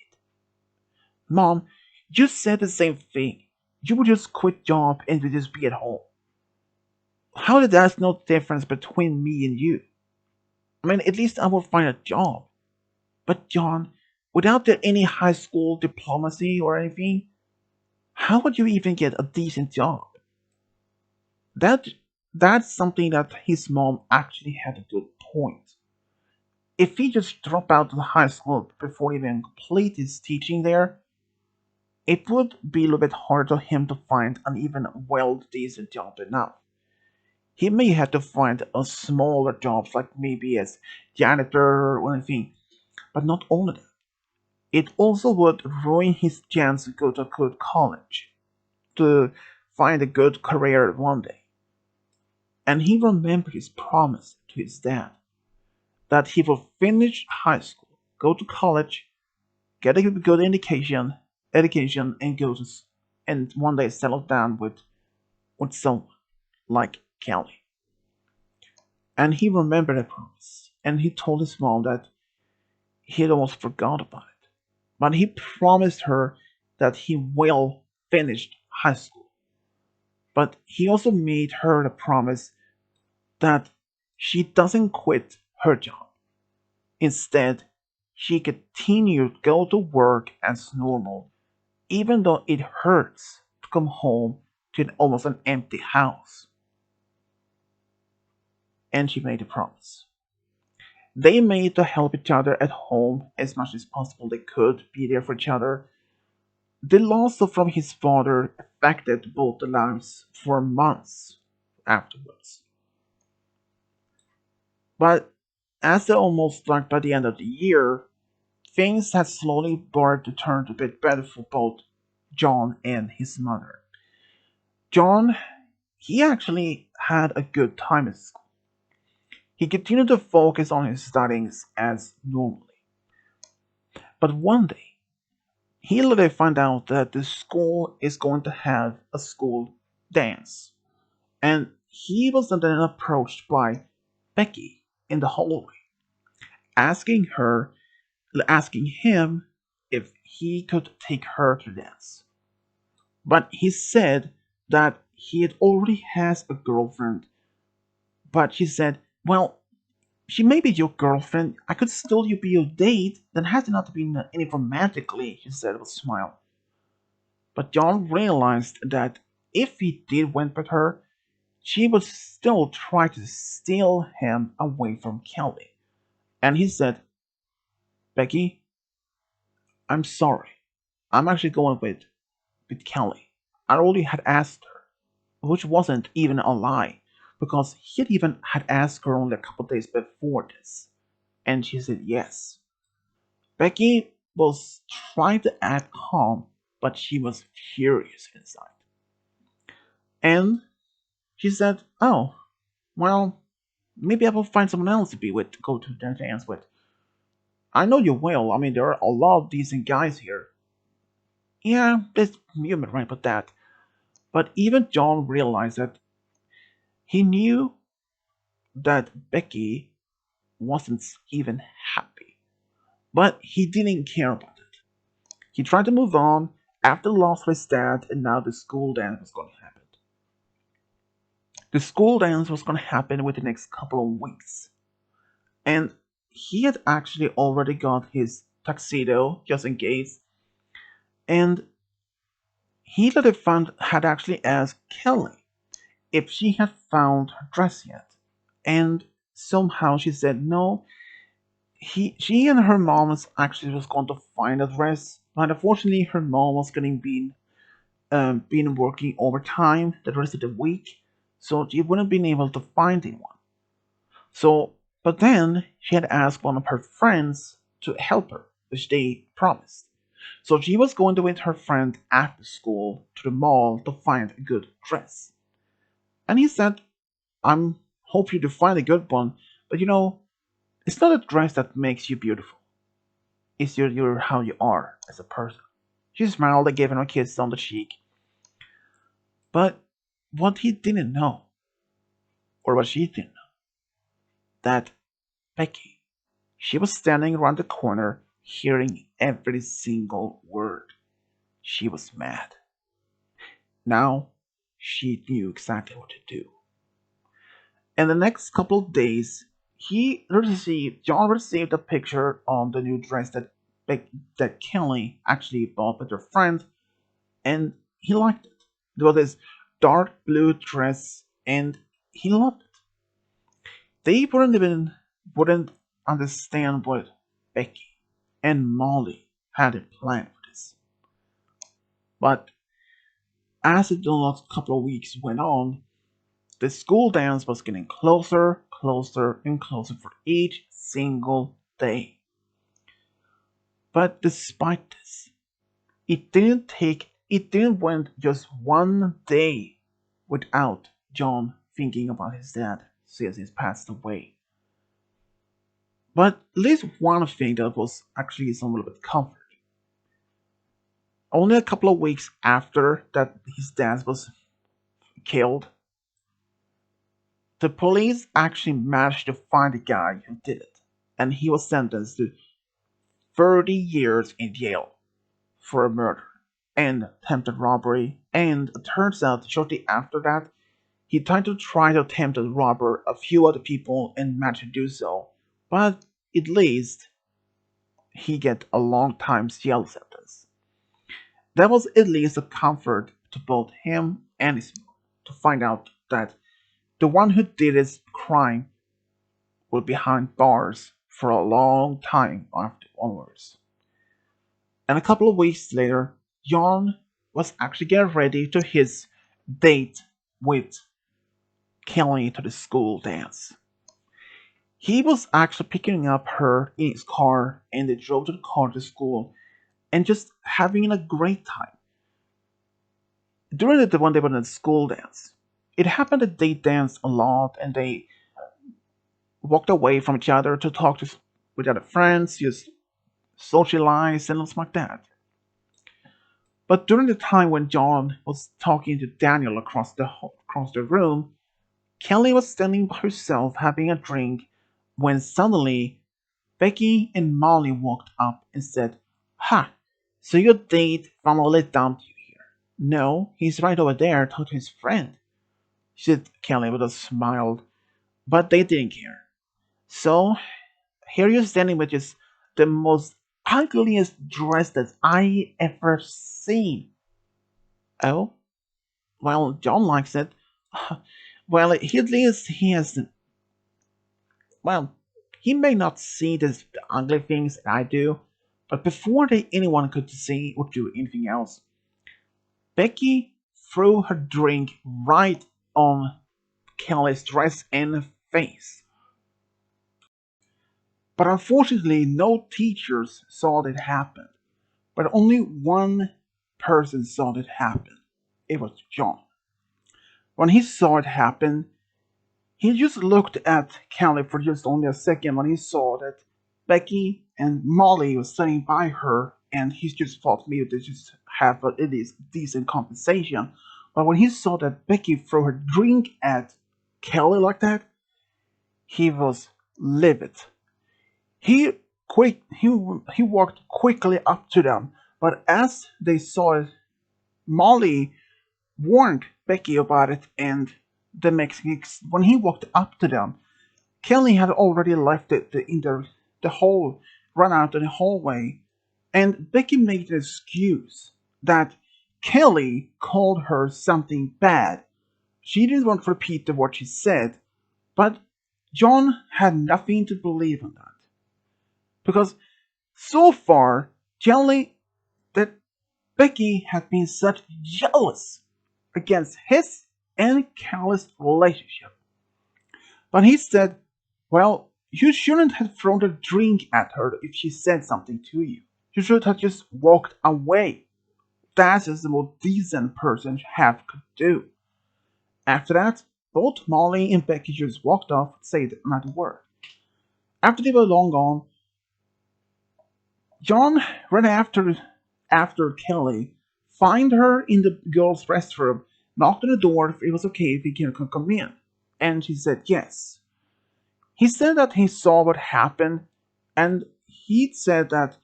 Mom, you said the same thing. You would just quit job and would just be at home. How did that's no difference between me and you? I mean, at least I will find a job. But John, without there any high school diplomacy or anything, how would you even get a decent job? That that's something that his mom actually had a good point. If he just dropped out of high school before even complete his teaching there, it would be a little bit hard for him to find an even well decent job enough. He may have to find a smaller jobs like maybe as janitor or anything, but not only that. It also would ruin his chance to go to a good college, to find a good career one day. And he remembered his promise to his dad that he will finish high school, go to college, get a good education, and and one day settle down with someone like Kelly. And he remembered that promise, and he told his mom that he had almost forgot about it. But he promised her that he will finish high school. But he also made her the promise that she doesn't quit her job. Instead, she continued to go to work as normal, even though it hurts to come home to almost an empty house. And she made a promise. They made to help each other at home as much as possible they could, be there for each other. The loss from his father affected both the lives for months afterwards. But as they almost like by the end of the year, things had slowly started to turn a bit better for both John and his mother. John, he actually had a good time at school. He continued to focus on his studies as normally. But one day, he later found out that the school is going to have a school dance. And he was then approached by Becky in the hallway, asking her, asking him if he could take her to dance. But he said that he had already has a girlfriend. But she said, "Well, she may be your girlfriend. I could still you be your date. That has not to be any romantically," she said with a smile. But John realized that if he did went with her, she would still try to steal him away from Kelly. And he said, "Becky, I'm sorry. I'm actually going with Kelly. I already had asked her," which wasn't even a lie, because he had even had asked her only a couple days before this. And she said yes. Becky was trying to act calm, but she was furious inside. And she said, "Oh, well, maybe I will find someone else to be with, to go to the dance with. I know you will. I mean, there are a lot of decent guys here." Yeah, there's you're right about that. But even John realized that he knew that Becky wasn't even happy. But he didn't care about it. He tried to move on after the loss of his dad, and now the school dance was going to happen. The school dance was going to happen within the next couple of weeks. And he had actually already got his tuxedo just in case. And he, the defendant, had actually asked Kelly if she had found her dress yet. And somehow she said no. She and her mom was actually was going to find a dress, but unfortunately her mom was getting been working overtime the rest of the week, so she wouldn't been able to find anyone. So, but then she had asked one of her friends to help her, which they promised. So she was going to with her friend after school to the mall to find a good dress. And he said, I'm hope you to find a good one, but it's not a dress that makes you beautiful. It's your how you are as a person. She smiled and gave him a kiss on the cheek. But what he didn't know, or what she didn't know, that Becky, she was standing around the corner hearing every single word. She was mad. Now she knew exactly what to do. In the next couple of days, John received a picture on the new dress that Kelly actually bought with her friend, and he liked it. It was this dark blue dress, and he loved it. They wouldn't understand what Becky and Molly had in plan for this. But as the last couple of weeks went on, the school dance was getting closer, closer, and closer for each single day. But despite this, it didn't went just one day without John thinking about his dad since he's passed away. But at least one thing that was actually some little bit comfort. Only a couple of weeks after that his dad was killed, the police actually managed to find the guy who did it, and he was sentenced to 30 years in jail for a murder and attempted robbery. And it turns out shortly after that, he tried to attempt to rob a few other people and managed to do so, but at least he get a long time jail sentence. That was at least a comfort to both him and his mom to find out that the one who did his crime will be behind bars for a long time after onwards. And a couple of weeks later, John was actually getting ready to his date with Kelly to the school dance. He was actually picking up her in his car, and they drove to the car to school and just having a great time. During the one they were in the school dance, it happened that they danced a lot and they walked away from each other to talk with other friends, just socialize and stuff like that. But during the time when John was talking to Daniel across the room, Kelly was standing by herself having a drink when suddenly Becky and Molly walked up and said, "Ha, so your date finally dumped you here." "No, he's right over there talking to his friend," said Kelly with a smile, but they didn't care. "So here you're standing with just the most ugliest dress that I ever seen." "Oh, well, John likes it." "Well, at least he has, well, he may not see the ugly things that I do, but before anyone could see or do anything else, Becky threw her drink right on Kelly's dress and face. But unfortunately, no teachers saw it happen. But only one person saw it happen. It was John. When he saw it happen, he just looked at Kelly for just only a second when he saw that Becky and Molly was sitting by her, and he just thought maybe they just have at least decent compensation. But when he saw that Becky threw her drink at Kelly like that, he was livid. He he walked quickly up to them, but as they saw it, Molly warned Becky about it, and the Mexicans, when he walked up to them, Kelly had already left the hall ran out in the hallway, and Becky made an excuse that Kelly called her something bad. She didn't want to repeat what she said, but John had nothing to believe in that. Because so far, Jelly that Becky had been such jealous against his and Kelly's relationship. But he said, well, you shouldn't have thrown a drink at her if she said something to you. You should have just walked away. That's just the most decent person have could do. After that, both Molly and Becky just walked off and said not a word. After they were long gone, John ran after Kelly, find her in the girls' restroom, knocked on the door if it was okay if he could come in, and she said yes. He said that he saw what happened, and he said that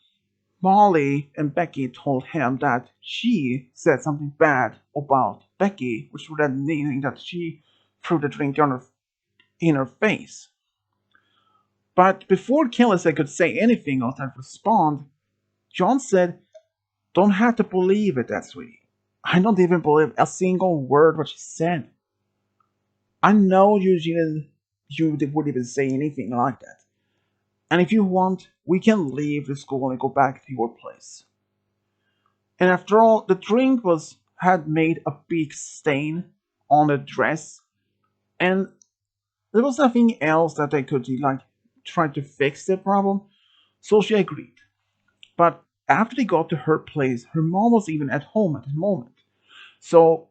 Molly and Becky told him that she said something bad about Becky, which would have meaning that she threw the drink in her face. But before Kelly could say anything or respond, John said, "Don't have to believe it, that sweetie. I don't even believe a single word what she said. I know you would even say anything like that. And if you want, we can leave the school and go back to your place." And after all, the drink was had made a big stain on the dress, and there was nothing else that they could do, like try to fix the problem. So she agreed. But after they got to her place, her mom was even at home at the moment. So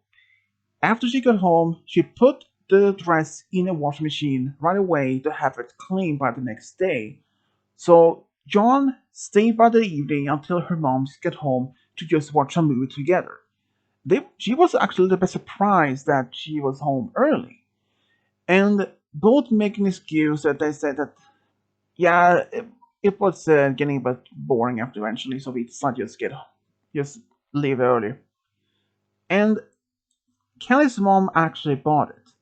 after she got home, she put the dress in a washing machine right away to have it clean by the next day. So John stayed by the evening until her mom got home to just watch a movie together. She was actually a bit surprised that she was home early. And both make an excuse that they said that, yeah, it was getting a bit boring after eventually, so we decided just leave early. And Kelly's mom actually bought it.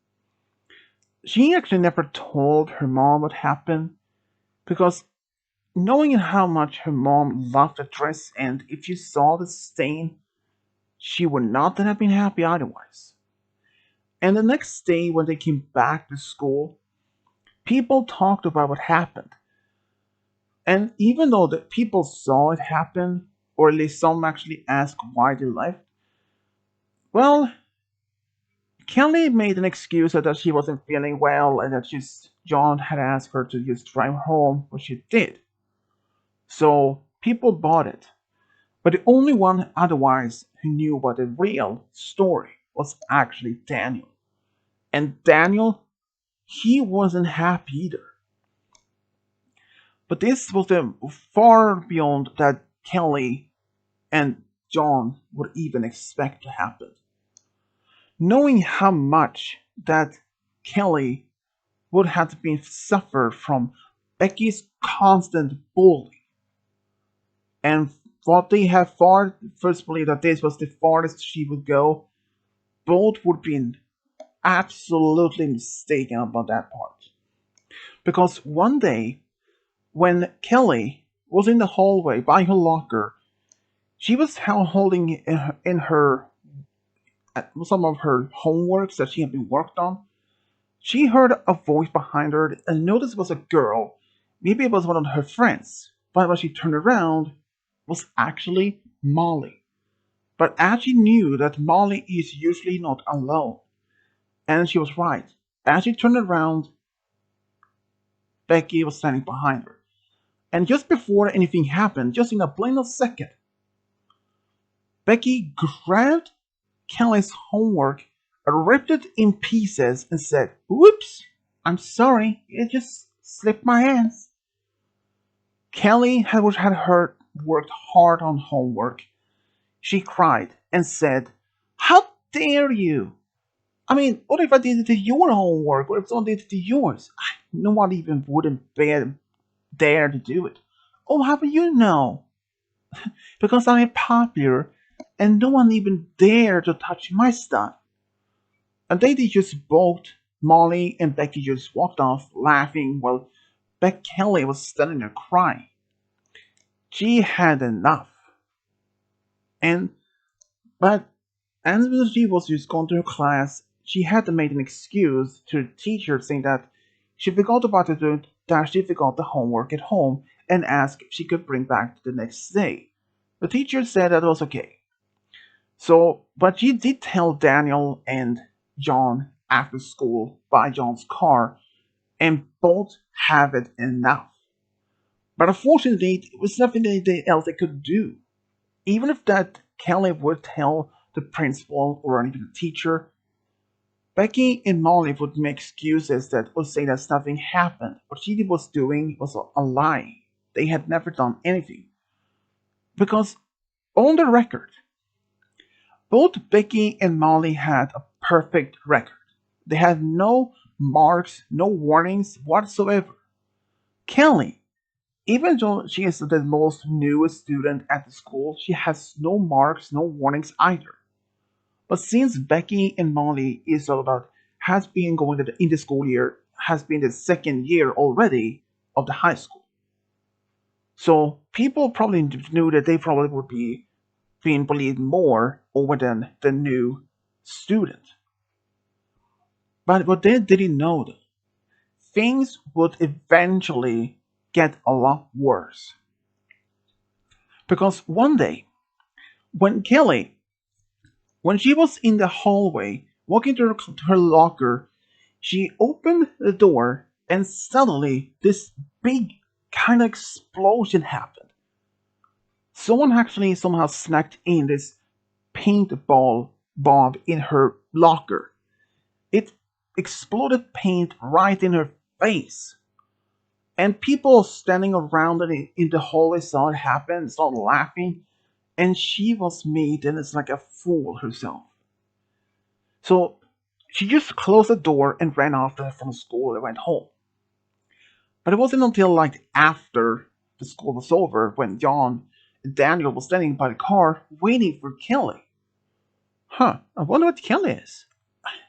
She actually never told her mom what happened because knowing how much her mom loved the dress, and if she saw the stain, she would not have been happy otherwise. And the next day, when they came back to school, people talked about what happened. And even though the people saw it happen, or at least some actually asked why they left, well, Kelly made an excuse that she wasn't feeling well and that John had asked her to just drive home, which she did. So people bought it. But the only one otherwise who knew about the real story was actually Daniel. And Daniel, he wasn't happy either. But this was far beyond that Kelly and John would even expect to happen. Knowing how much that Kelly would have been suffered from Becky's constant bullying, and what they had far first believed that this was the farthest she would go, both would be absolutely mistaken about that part. Because one day, when Kelly was in the hallway by her locker, she was holding in her some of her homeworks that she had been worked on. She heard a voice behind her and noticed it was a girl. Maybe it was one of her friends. But when she turned around, it was actually Molly. But as she knew that Molly is usually not alone, and she was right. As she turned around, Becky was standing behind her. And just before anything happened, just in a blink of a second, Becky grabbed Kelly's homework, ripped it in pieces, and said, "Whoops, I'm sorry, it just slipped my hands." Kelly had her worked hard on homework. She cried and said, "How dare you? I mean, what if I did it to your homework? What if someone did it to yours? No one even wouldn't dare to do it." "Oh, how do you know?" "Because I'm popular and no one even dare to touch my stuff." And they just both, Molly and Becky just walked off laughing while Beck Kelly was standing there crying. She had enough. And but as she was just going to her class, she had to make an excuse to the teacher saying that she forgot about to do that she forgot the homework at home and asked if she could bring back the next day. The teacher said that was okay. So, but she did tell Daniel and John after school by John's car, and both have it enough. But unfortunately, it was nothing else they could do. Even if that Kelly would tell the principal or even the teacher, Becky and Molly would make excuses that would say that nothing happened. What she was doing was a lie. They had never done anything. Because on the record, both Becky and Molly had a perfect record. They had no marks, no warnings whatsoever. Kelly, even though she is the most newest student at the school, she has no marks, no warnings either. But since Becky and Molly is all about has been going to in the school year, has been the second year already of the high school. So people probably knew that they probably would be being bullied more over than the new student. But what they didn't know, though, things would eventually get a lot worse. Because one day, when Kelly, when she was in the hallway walking to her locker, she opened the door and suddenly this big kind of explosion happened. Someone actually somehow snacked in this paintball bomb in her locker. It exploded paint right in her face. And people standing around in the hallway saw it happen, started laughing, and she was made and it's like a fool herself. So she just closed the door and ran off from school and went home. But it wasn't until like after the school was over when John and Daniel was standing by the car waiting for Kelly. Huh, I wonder what Kelly is.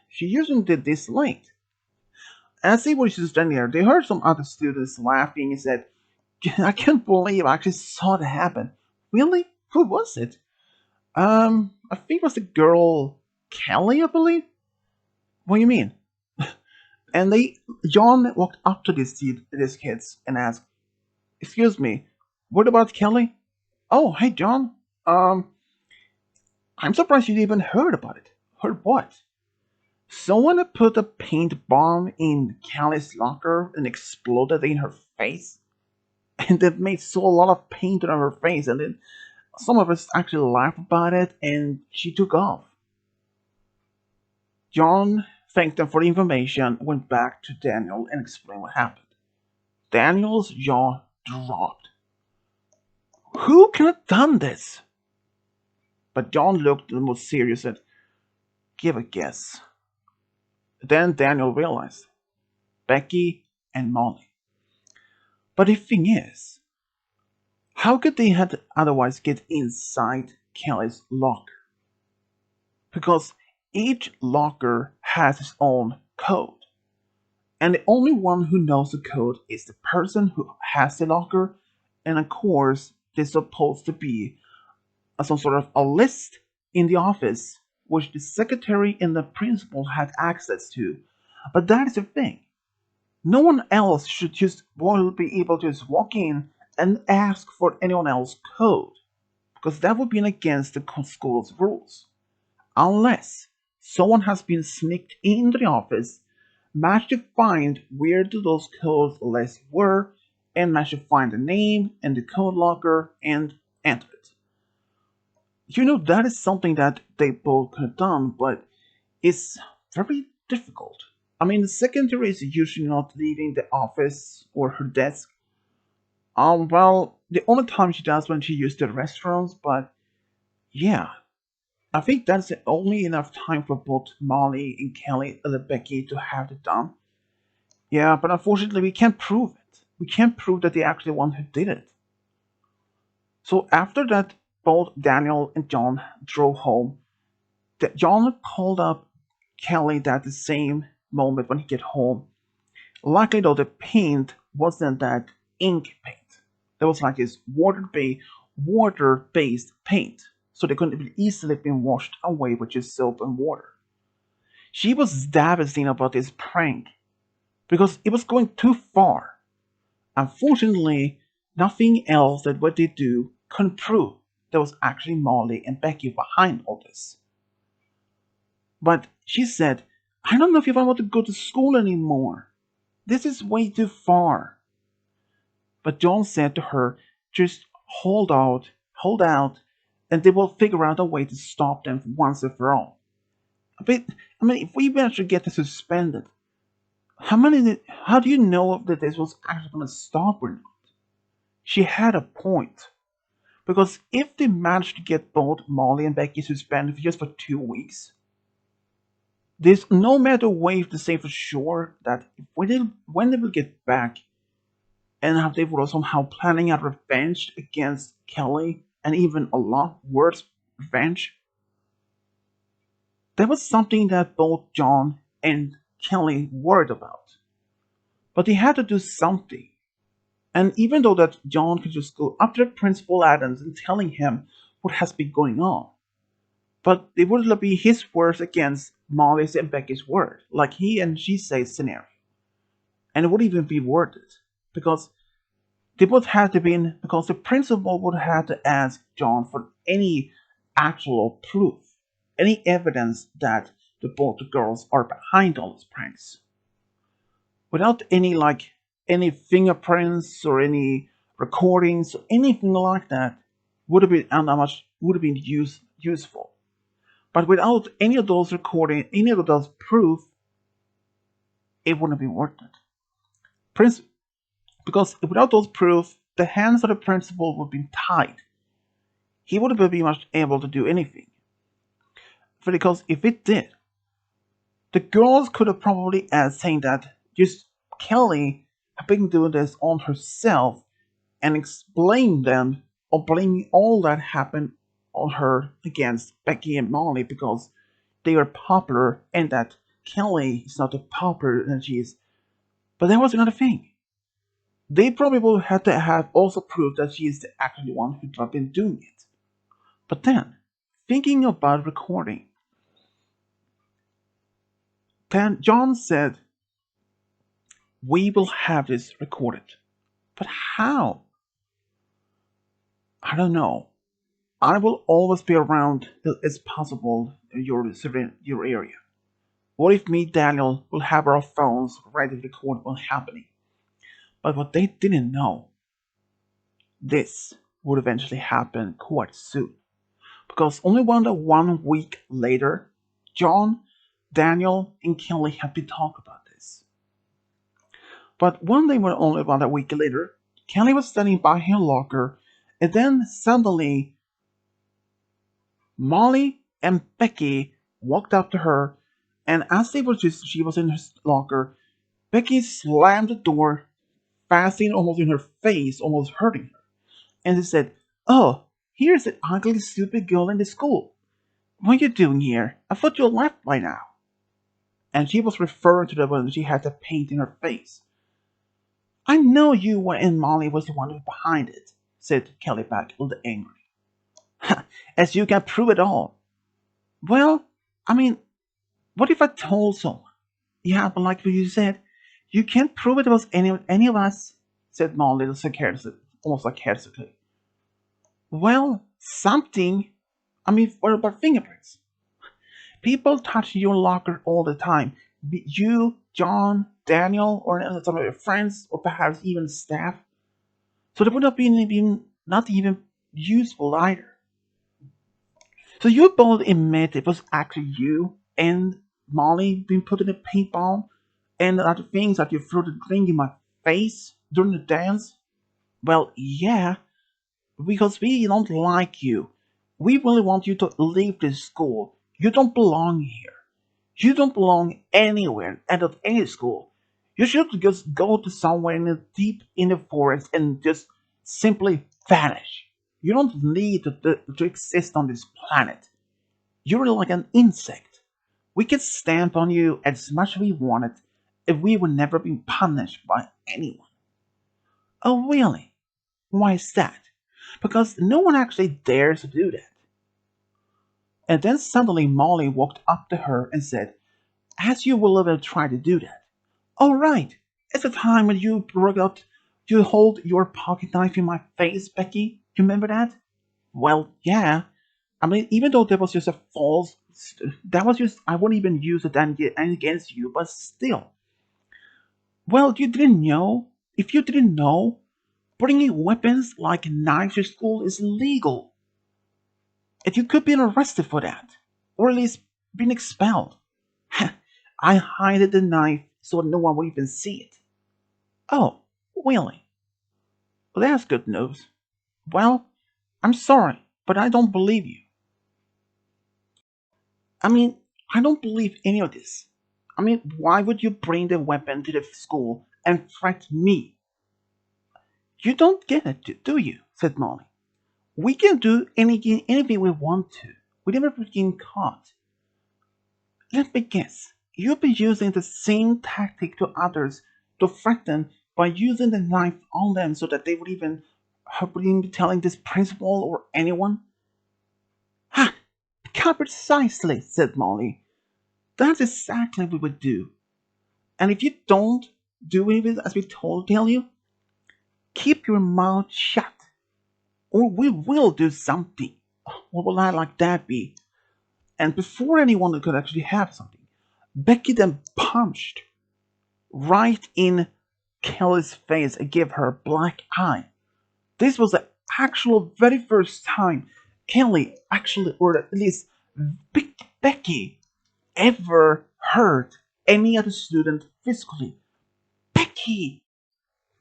She usually did this late. As they were just standing there, they heard some other students laughing and said, I can't believe I actually saw that happen. Really? Who was it? I think it was the girl Kelly, I believe. What do you mean? And John walked up to these kids and asked, "Excuse me, what about Kelly?" "Oh, hey, John. Um, I'm surprised you even heard about it." "Heard what?" "Someone had put a paint bomb in Kelly's locker and exploded in her face, and it made so a lot of paint on her face, and then some of us actually laughed about it, and she took off." John thanked them for the information, went back to Daniel, and explained what happened. Daniel's jaw dropped. Who can have done this? But John looked the most serious and give a guess. Then Daniel realized Becky and Molly. But the thing is, how could they had otherwise get inside Kelly's locker? Because each locker has its own code. And the only one who knows the code is the person who has the locker, and of course, there's supposed to be some sort of a list in the office which the secretary and the principal had access to. But that is the thing. No one else should just will be able to just walk in and ask for anyone else's code, because that would be against the school's rules. Unless someone has been sneaked into the office, managed to find where those codes lists were, and managed to find the name and the code locker and enter it. That is something that they both could have done, but it's very difficult. I mean, the secretary is usually not leaving the office or her desk. Well, the only time she does when she uses the restrooms, but yeah, I think that's only enough time for both Molly and Kelly and Becky to have it done. Yeah, but unfortunately, we can't prove it. We can't prove that they actually one who did it. So after that, both Daniel and John drove home. John called up Kelly at the same moment when he get home. Luckily though, the paint wasn't that ink paint. There was like this water-based paint, so they couldn't be easily be washed away with just soap and water. She was devastated about this prank because it was going too far. Unfortunately, nothing else that what they do could prove there was actually Molly and Becky behind all this. But she said, I don't know if I want to go to school anymore. This is way too far. But John said to her, just hold out, and they will figure out a way to stop them once and for all. But, I mean, if we manage to get this suspended, how do you know that this was actually going to stop or not? She had a point. Because if they managed to get both Molly and Becky suspended just for 2 weeks, there's no matter way to say for sure that when they will get back and how they were somehow planning a revenge against Kelly and even a lot worse revenge, that was something that both John and Kelly worried about. But they had to do something. And even though that John could just go up to Principal Adams and telling him what has been going on, but it would be his words against Molly's and Becky's word, like he and she say scenario. And it would even be worth it. Because they would have to be in, because the principal would have to ask John for any actual proof, any evidence that the both the girls are behind all these pranks. Without any fingerprints or any recordings or anything like that would have been how much would have been useful. But without any of those recording, any of those proof, it wouldn't be worth it. Prince, because without those proof, the hands of the principal would be tied. He wouldn't be much able to do anything. Because if it did, the girls could have probably saying that just Kelly had been doing this on herself and explain them or blaming all that happened on her against Becky and Molly because they are popular and that Kelly is not as popular than she is. But that was another thing. They probably would have to have also proved that she is the actually one who had been doing it. But then, thinking about recording, then John said, we will have this recorded. But how? I don't know. I will always be around as possible in your area. What if me, Daniel, will have our phones ready to record what's happening? But what they didn't know, this would eventually happen quite soon. Because only 1 week later, John, Daniel, and Kelly had to talk about this. But one day, when only about a week later, Kelly was standing by her locker, and then suddenly Molly and Becky walked up to her, and as she was in her locker, Becky slammed the door, fastening almost in her face, almost hurting her. And she said, "Oh, here's the ugly, stupid girl in the school. What are you doing here? I thought you left by now." And she was referring to the one she had the paint in her face. "I know you and Molly was the one who was behind it," said Kelly back, a little angry. "As you can prove it all." "Well, I mean, what if I told someone?" "Yeah, but like what you said, you can't prove it was any of us," said Molly, almost sarcastically. "Well, something. I mean, what about fingerprints? People touch your locker all the time. You, John, Daniel, or some of your friends, or perhaps even staff. So that would not be even not even useful either. So you both admit it was actually you and Molly being put in a paintball, and the other things that you threw the drink in my face during the dance. Well, yeah, because we don't like you. We really want you to leave this school. You don't belong here. You don't belong anywhere and at any school. You should just go to somewhere deep in the forest and just simply vanish. You don't need to exist on this planet. You're like an insect. We could stamp on you as much as we wanted if we were never being punished by anyone. Oh, really? Why is that? Because no one actually dares to do that. And then suddenly Molly walked up to her and said, as you will ever try to do that. All right, it's the time when you broke out, you hold your pocket knife in my face, Becky. You remember that? Well, yeah. I mean, even though that was just a false, that was just, I wouldn't even use it against you, but still. Well, you didn't know. If you didn't know, bringing weapons like knives to school is illegal. And you could be arrested for that. Or at least been expelled. I hid the knife so no one would even see it. Oh, really? Well, that's good news. Well, I'm sorry, but I don't believe you. I mean, I don't believe any of this. I mean, why would you bring the weapon to the school and threaten me? You don't get it, do you? Said Molly. We can do anything we want to. We never get caught. Let me guess. You've been using the same tactic to others to threaten by using the knife on them so that they would even be telling this principal or anyone? Ha! Precisely, said Molly. That's exactly what we would do. And if you don't do it as we tell you, keep your mouth shut, or we will do something. What will I like that be? And before anyone could actually have something, Becky then punched right in Kelly's face and gave her a black eye. This was the actual very first time Kelly actually, or at least Becky, ever hurt any other student physically. Becky!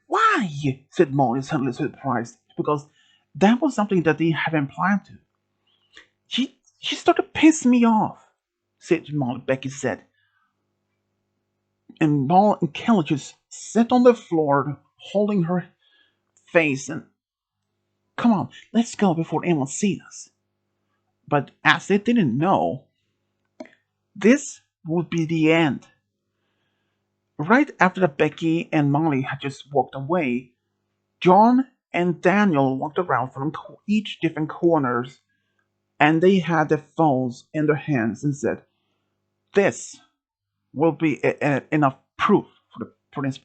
Why? Said Molly, suddenly surprised, because that was something that they hadn't planned to. She started to piss me off, said Molly, Becky said. And Molly and Kelly just sat on the floor, holding her face, and come on, let's go before anyone sees us. But as they didn't know, this would be the end. Right after that Becky and Molly had just walked away, John and Daniel walked around from each different corners, and they had their phones in their hands and said, "This will be enough proof for the police."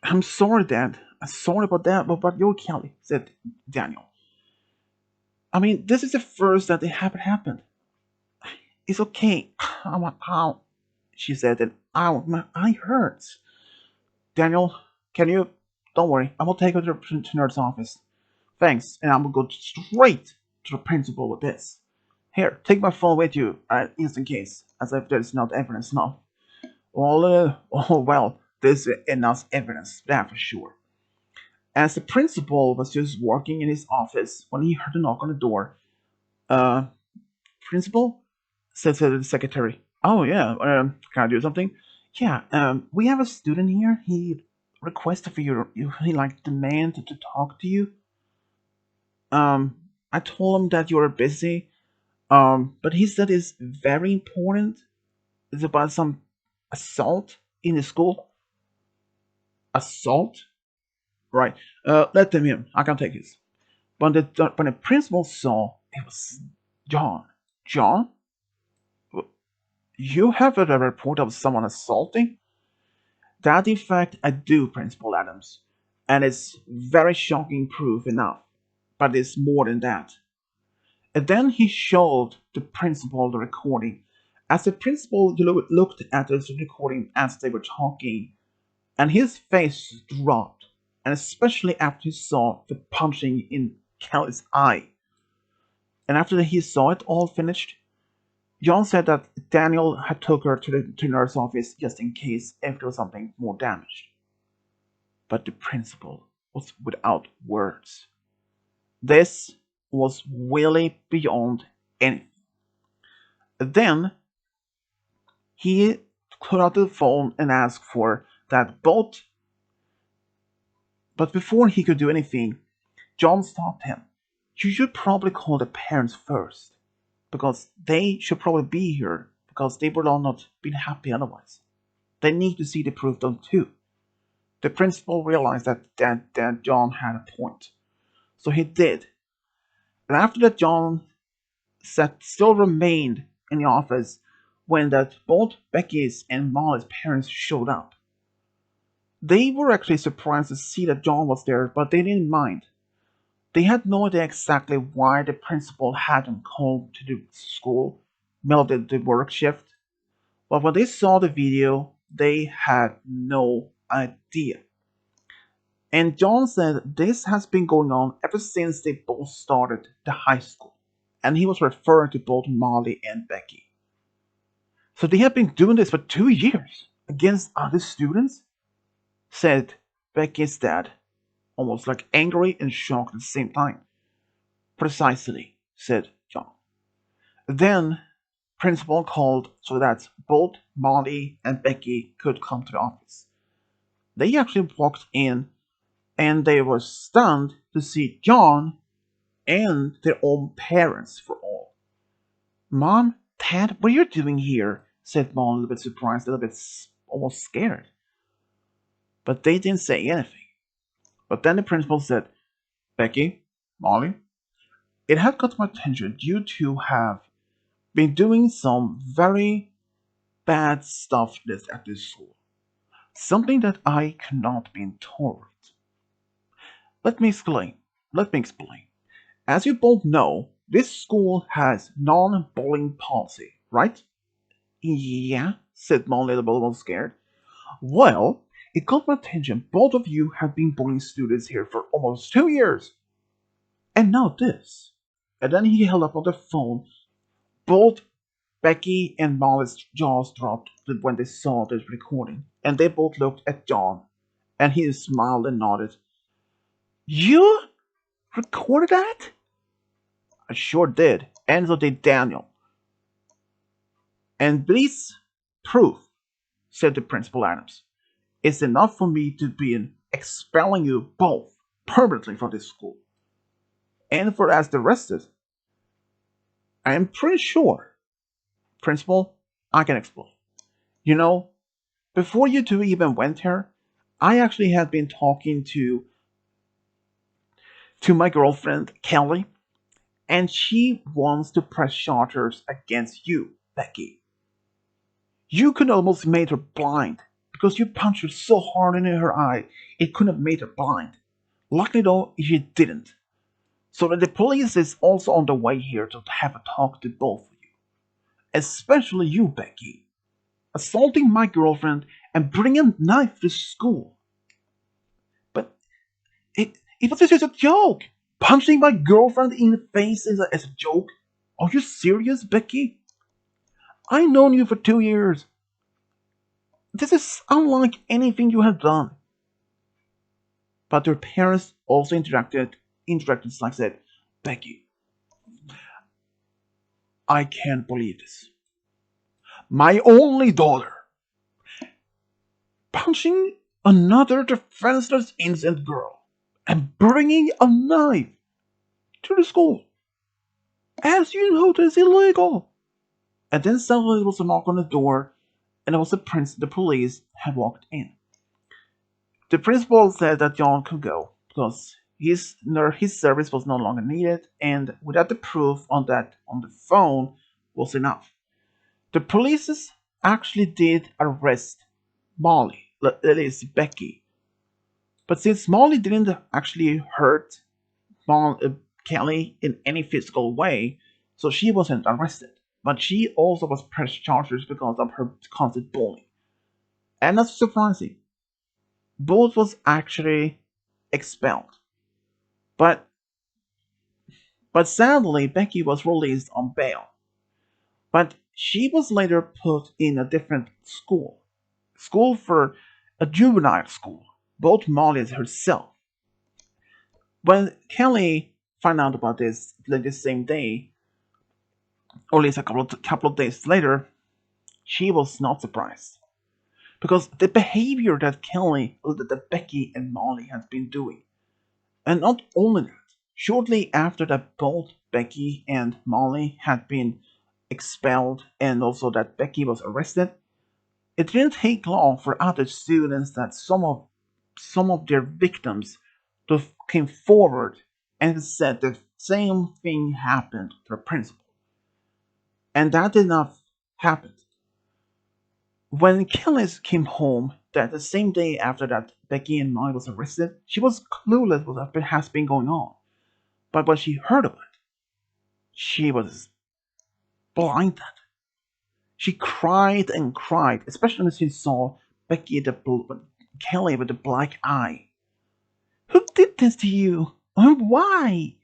I'm sorry, Dad. I'm sorry about that, but about your Kelly, said Daniel. I mean, this is the first that it haven't happened. It's okay. Ow, she said, and ow, my eye hurts. Daniel, can you? Don't worry, I will take her to nurse's office. Thanks, and I will go straight to the principal with this. Here, take my phone with you, just in case, as if there's not evidence enough. Well, there's enough evidence, that for sure. As the principal was just working in his office when he heard a knock on the door, uh, principal? Said to the secretary. Oh, yeah, can I do something? Yeah, we have a student here. He requested for he like demanded to talk to you. Um, I told him that you were busy. But he said it's very important. It's about some assault in the school. Assault? Right. Let them in. I can take this. When the principal saw it was John. John? You have a report of someone assaulting? That in fact I do, Principal Adams. And it's very shocking proof enough. But it's more than that. And then he showed the principal the recording. As the principal looked at the recording as they were talking, and his face dropped, and especially after he saw the punching in Kelly's eye. And after he saw it all finished, John said that Daniel had took her to the nurse's office just in case if there was something more damaged. But the principal was without words. This was really beyond anything. Then he put out the phone and asked for that boat. But before he could do anything, John stopped him. You should probably call the parents first, because they should probably be here, because they would all not been happy otherwise. They need to see the proof done too. The principal realized that John had a point. So he did. And after that, John still remained in the office when that both Becky's and Molly's parents showed up. They were actually surprised to see that John was there, but they didn't mind. They had no idea exactly why the principal had him called to the school, middle of the work shift. But when they saw the video, they had no idea. And John said this has been going on ever since they both started the high school. And he was referring to both Molly and Becky. So they have been doing this for 2 years against other students? Said Becky's dad, almost like angry and shocked at the same time. Precisely, said John. Then principal called so that both Molly and Becky could come to the office. They actually walked in and they were stunned to see John and their own parents for all. Mom, Dad, what are you doing here? Said Mom, a little bit surprised, a little bit almost scared. But they didn't say anything. But then the principal said, Becky, Molly, it had got my attention. You two have been doing some very bad stuff at this school. Something that I cannot be tolerate. Let me explain. Let me explain. As you both know, this school has non-bullying policy, right? Yeah, said Molly a little scared. Well, it got my attention. Both of you have been bullying students here for almost 2 years. And now this. And then he held up on the phone. Both Becky and Molly's jaws dropped when they saw this recording. And they both looked at John. And he smiled and nodded. You recorded that? I sure did. And so did Daniel. And this proof, said the Principal Adams, is enough for me to be expelling you both permanently from this school. And for as the rest is, I am pretty sure, Principal, I can explain. You know, before you two even went here, I actually had been talking to my girlfriend, Kelly, and she wants to press charges against you, Becky. You could almost made her blind because you punched her so hard in her eye it could have made her blind. Luckily though, you didn't. So that the police is also on the way here to have a talk to both of you. Especially you, Becky. Assaulting my girlfriend and bringing a knife to school. But it was just a joke. Punching my girlfriend in the face as a joke. Are you serious, Becky? I've known you for 2 years. This is unlike anything you have done. But their parents also interacted like said, Becky, I can't believe this. My only daughter punching another defenseless innocent girl and bringing a knife to the school. As you know, this is illegal. And then suddenly there was a knock on the door, and it was the police had walked in. The principal said that John could go because his service was no longer needed, and without the proof on the phone was enough. The police actually did arrest Molly, that is Becky, but since Molly didn't actually hurt Kelly in any physical way, so she wasn't arrested. But she also was pressed charges because of her constant bullying. And not surprising, both was actually expelled. But but sadly, Becky was released on bail. But she was later put in a different school for a juvenile school. Both Molly and herself. When Kelly found out about this like the same day, or at least a couple of days later, she was not surprised because the behavior that Becky and Molly had been doing, and not only that, shortly after that, both Becky and Molly had been expelled, and also that Becky was arrested. It didn't take long for other students that some of some of their victims to came forward and said the same thing happened to the principal. And that did not happen. When Kellis came home that the same day after that Becky and Molly was arrested, she was clueless what has been going on. But when she heard of it, she was blinded. She cried and cried, especially when she saw Becky Kelly with the black eye. Who did this to you? And why?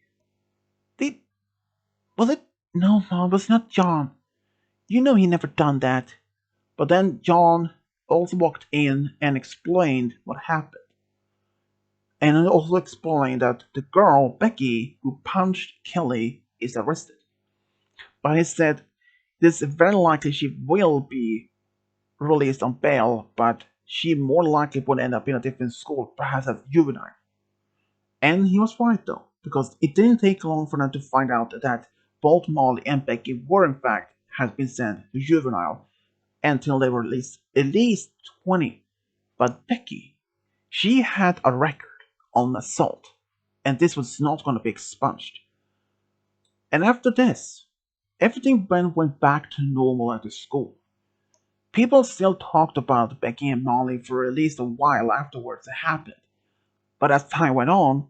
Did was it? No, Mom, it was not John. You know he never done that. But then John also walked in and explained what happened. And also explained that the girl, Becky, who punched Kelly, is arrested. But he said it is very likely she will be released on bail, but she more likely would end up in a different school, perhaps as juvenile. And he was right though, because it didn't take long for them to find out that both Molly and Becky were in fact had been sent to juvenile until they were at least 20. But Becky, she had a record on assault, and this was not going to be expunged. And after this, everything went back to normal at the school. People still talked about Becky and Molly for at least a while afterwards it happened. But as time went on,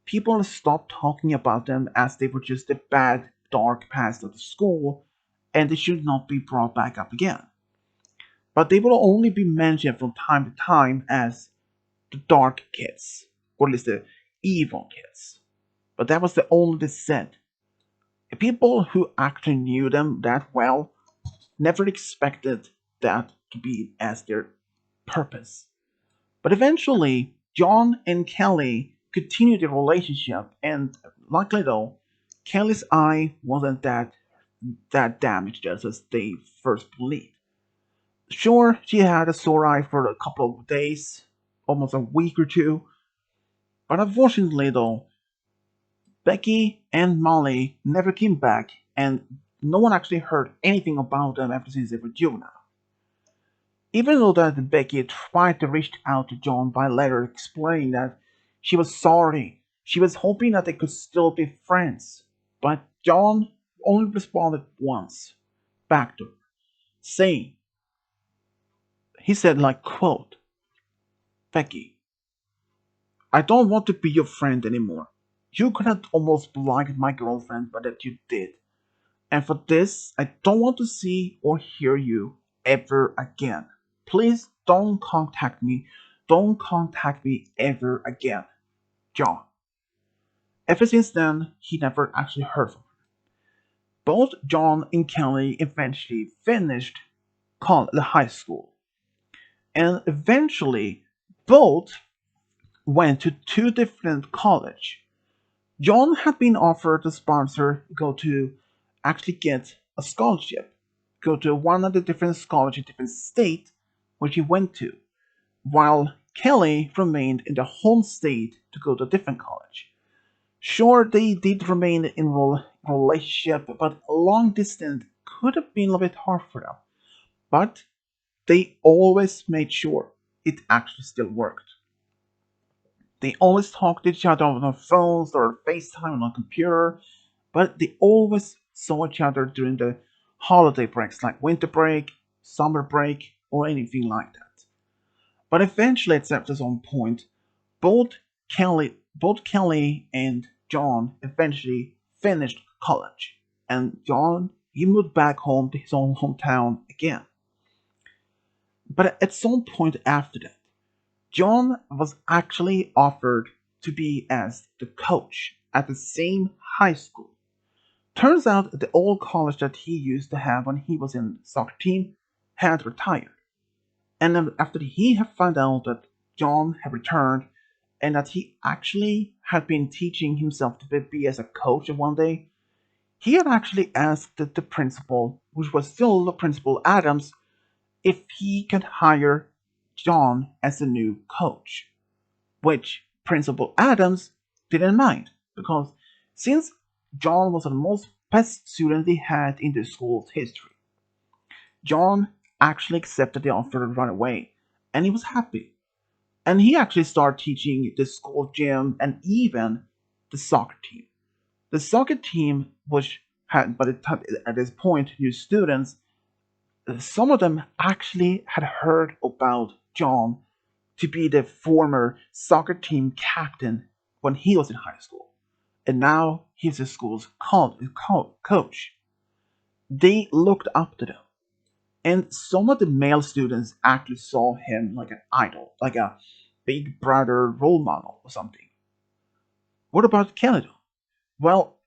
people stopped talking about them as they were just a bad, dark past of the school and they should not be brought back up again. But they will only be mentioned from time to time as the dark kids, or at least the evil kids. But that was the only they said. People who actually knew them that well never expected that to be as their purpose. But eventually, John and Kelly continued their relationship, and luckily though, Kelly's eye wasn't that damaged as they first believed. Sure, she had a sore eye for a couple of days, almost a week or two, but unfortunately though, Becky and Molly never came back, and no one actually heard anything about them ever since they were juvenile. Even though that Becky tried to reach out to John by letter explaining that she was sorry, she was hoping that they could still be friends. But John only responded once back to her, saying, he said like quote, Becky, I don't want to be your friend anymore. You could have almost blinded my girlfriend, but that you did. And for this, I don't want to see or hear you ever again. Please don't contact me. Don't contact me ever again. John. Ever since then, he never actually heard from her. Both John and Kelly eventually finished the high school. And eventually, both went to two different colleges. John had been offered a sponsor go to actually get a scholarship, go to one of the different scholarships, different state which he went to, while Kelly remained in the home state to go to a different college. Sure, they did remain in relationship, but long distance could have been a little bit hard for them. But they always made sure it actually still worked. They always talked to each other on their phones or FaceTime on a computer, but they always saw each other during the holiday breaks like winter break, summer break, or anything like that. But eventually, at some point, both Kelly and John eventually finished college, and John he moved back home to his own hometown again. But at some point after that, John was actually offered to be as the coach at the same high school. Turns out the old college that he used to have when he was in the soccer team had retired. And then after he had found out that John had returned and that he actually had been teaching himself to be as a coach one day, he had actually asked the principal, which was still the principal Adams, if he could hire John as the new coach, which Principal Adams didn't mind because since John was the most best student they had in the school's history, John actually accepted the offer right away and he was happy. And he actually started teaching the school gym and even the soccer team. The soccer team, which had by the time at this point new students, some of them actually had heard about John to be the former soccer team captain when he was in high school, and now he's the school's coach. They looked up to them, and some of the male students actually saw him like an idol, like a big brother role model or something. What about Kelly? Well,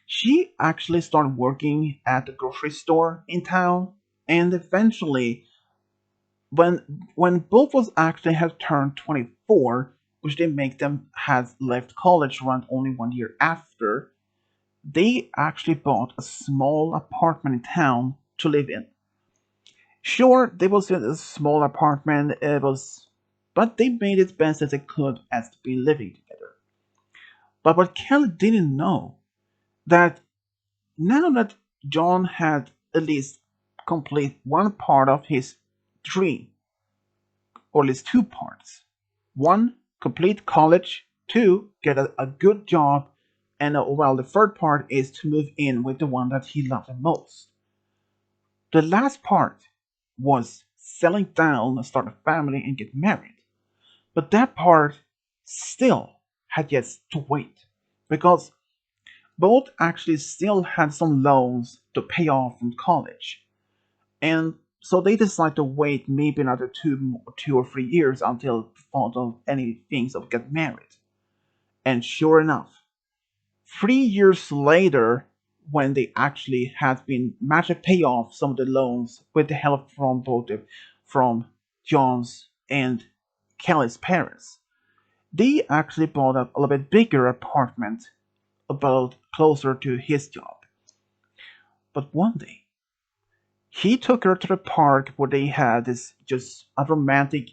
she actually started working at the grocery store in town, and eventually, when both was actually have turned 24, which they make them has left college around only 1 year after, they actually bought a small apartment in town to live in. Sure, they was in a small apartment, but they made it best as they could as to be living together. But what Kelly didn't know that now that John had at least complete one part of his dream, or at least two parts. One, complete college. Two, get a good job. And well, the third part is to move in with the one that he loved the most. The last part was settling down and start a family and get married. But that part still had yet to wait because both actually still had some loans to pay off from college. And so they decided to wait maybe another 2 or 3 years until thought of any things of get married. And sure enough, 3 years later, when they actually had been managed to pay off some of the loans with the help from from John's and Kelly's parents, they actually bought a little bit bigger apartment about closer to his job. But one day, he took her to the park where they had this just a romantic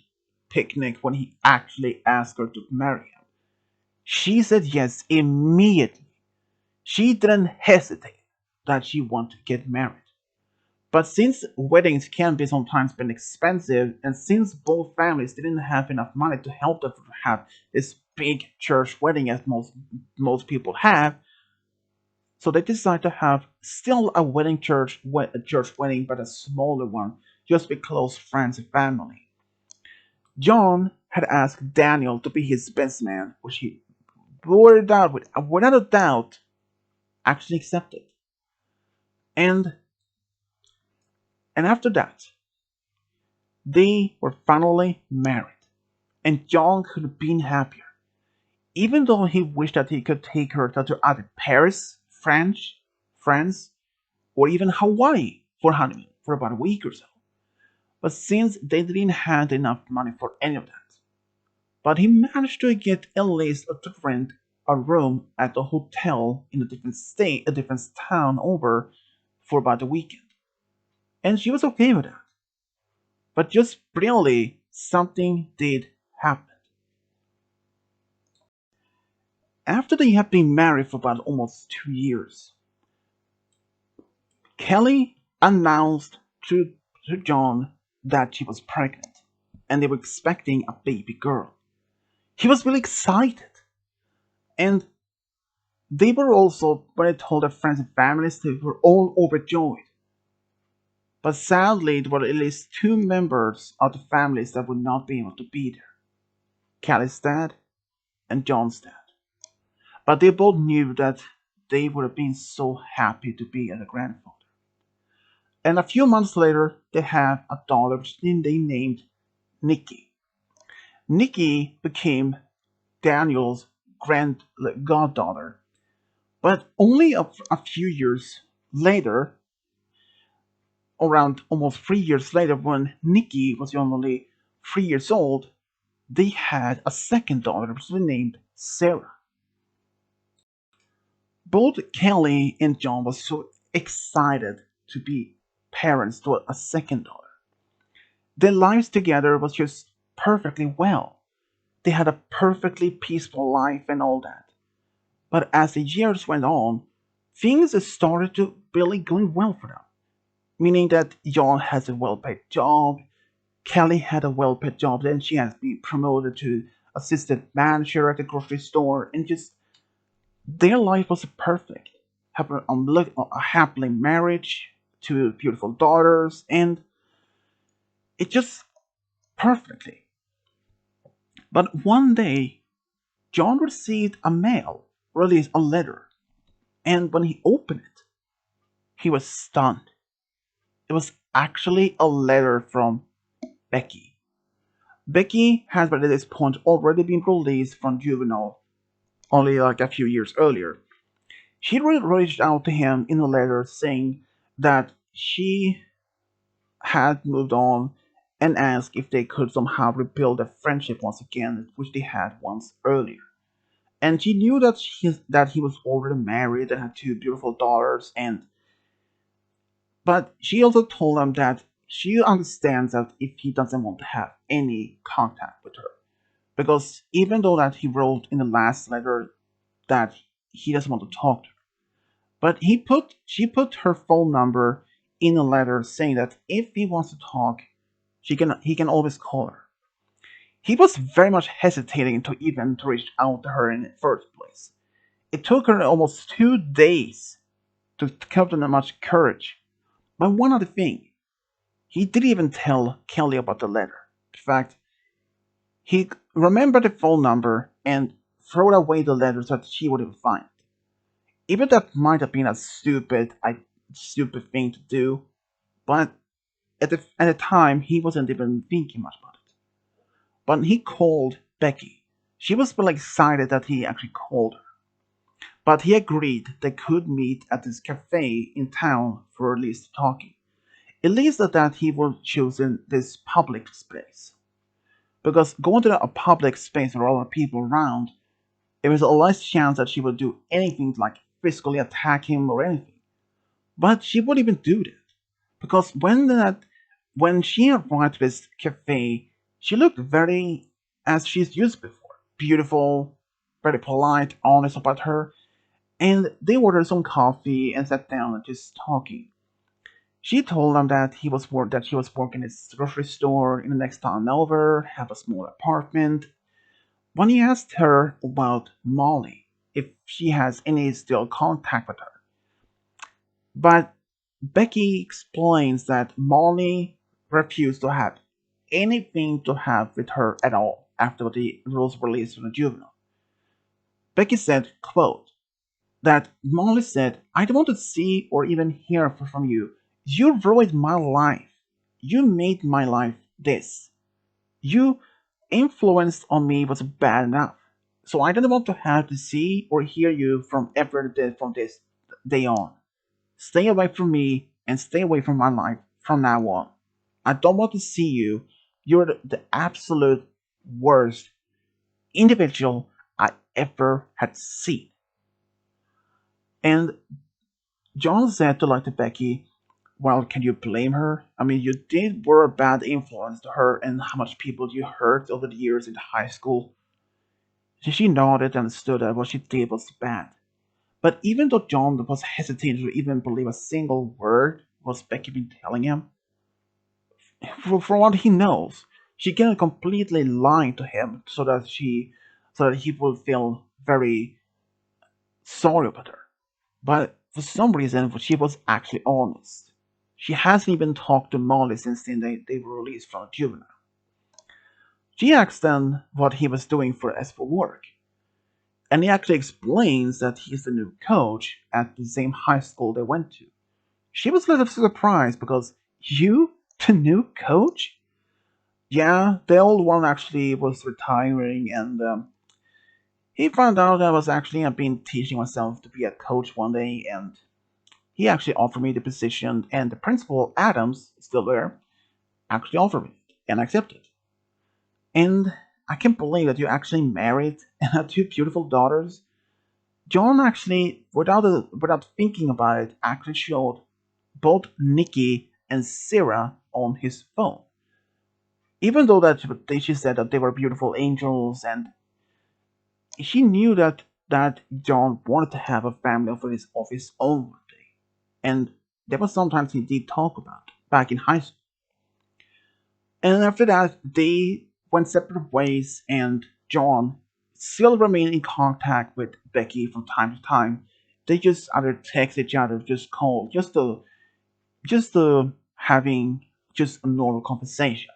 picnic when he actually asked her to marry him. She said yes immediately. She didn't hesitate that she wanted to get married. But since weddings can be sometimes been expensive, and since both families didn't have enough money to help them to have this big church wedding as most people have, so they decided to have still a a church wedding, but a smaller one, just with close friends and family. John had asked Daniel to be his best man, which he, without a doubt, actually accepted. And and after that, they were finally married, and John could have been happier, even though he wished that he could take her to either Paris, France, or even Hawaii for honeymoon for about a week or so. But since they didn't have enough money for any of that, but he managed to get at least to rent a room at a hotel in a different state, a different town over for about a weekend. And she was okay with that. But just really, something did happen. After they had been married for about almost 2 years, Kelly announced to John that she was pregnant and they were expecting a baby girl. He was really excited. And they were also, when I told their friends and families, they were all overjoyed. But sadly, there were at least two members of the families that would not be able to be there, Callie's dad and John's dad. But they both knew that they would have been so happy to be as a grandfather. And a few months later, they had a daughter which they named Nikki. Nikki became Daniel's grand goddaughter, but only a few years later, around almost 3 years later, when Nikki was only 3 years old, they had a second daughter, which was named Sarah. Both Kelly and John were so excited to be parents to a second daughter. Their lives together was just perfectly well. They had a perfectly peaceful life and all that. But as the years went on, things started to really going well for them. Meaning that John has a well-paid job, Kelly had a well-paid job, then she has been promoted to assistant manager at the grocery store, and just their life was perfect. A happily marriage, two beautiful daughters, and it just perfectly. But one day, John received a mail, really a letter, and when he opened it, he was stunned. It was actually a letter from Becky. Becky has by this point already been released from juvenile only like a few years earlier. She reached out to him in a letter saying that she had moved on and asked if they could somehow rebuild their friendship once again, which they had once earlier. And she knew that he was already married and had two beautiful daughters, and but she also told him that she understands that if he doesn't want to have any contact with her, because even though that he wrote in the last letter that he doesn't want to talk to her, but she put her phone number in a letter saying that if he wants to talk, he can always call her. He was very much hesitating to even to reach out to her in the first place. It took her almost 2 days to come to that much courage. But one other thing, he didn't even tell Kelly about the letter. In fact, he remembered the phone number and threw away the letter so that she wouldn't find it. Even that might have been a stupid thing to do, but at the time he wasn't even thinking much about it. But he called Becky. She was really excited that he actually called her. But he agreed they could meet at this cafe in town for at least talking. At least that he was choosing this public space. Because going to a public space with all the people around, there was a less chance that she would do anything like physically attack him or anything. But she wouldn't even do that. Because when she arrived to this cafe, she looked very as she's used before. Beautiful, very polite, honest about her. And they ordered some coffee and sat down and just talking. She told him that she was working at a grocery store in the next town over, have a small apartment. When he asked her about Molly, if she has any still contact with her, but Becky explains that Molly refused to have anything to have with her at all after the rules released from the juvenile. Becky said, quote, that Molly said, I don't want to see or even hear from you. You ruined my life. You made my life this. You influence on me was bad enough. So I don't want to have to see or hear you from this day on. Stay away from me and stay away from my life from now on. I don't want to see you. You're the absolute worst individual I ever had seen. And John said to like to Becky, well, can you blame her? I mean, you did were a bad influence to her and how much people you hurt over the years in high school. She nodded and understood that what she did was bad. But even though John was hesitating to even believe a single word was Becky been telling him, for what he knows, she can completely lie to him so that he will feel very sorry about her. But for some reason, she was actually honest. She hasn't even talked to Molly since they were released from juvenile. She asked them what he was doing for work, and he actually explains that he's the new coach at the same high school they went to. She was a little surprised because you, the new coach? Yeah, the old one actually was retiring, and he found out I was actually I've been teaching myself to be a coach one day, and he actually offered me the position, and the principal, Adams, still there, actually offered me it, and I accepted. And I can't believe that you actually married and have two beautiful daughters. John actually, without thinking about it, actually showed both Nikki and Sarah on his phone. Even though that she said that they were beautiful angels, and she knew that John wanted to have a family of his own one day, and there was sometimes he did talk about back in high school. And after that, they went separate ways, and John still remained in contact with Becky from time to time. They just either text each other, just call, just having just a normal conversation.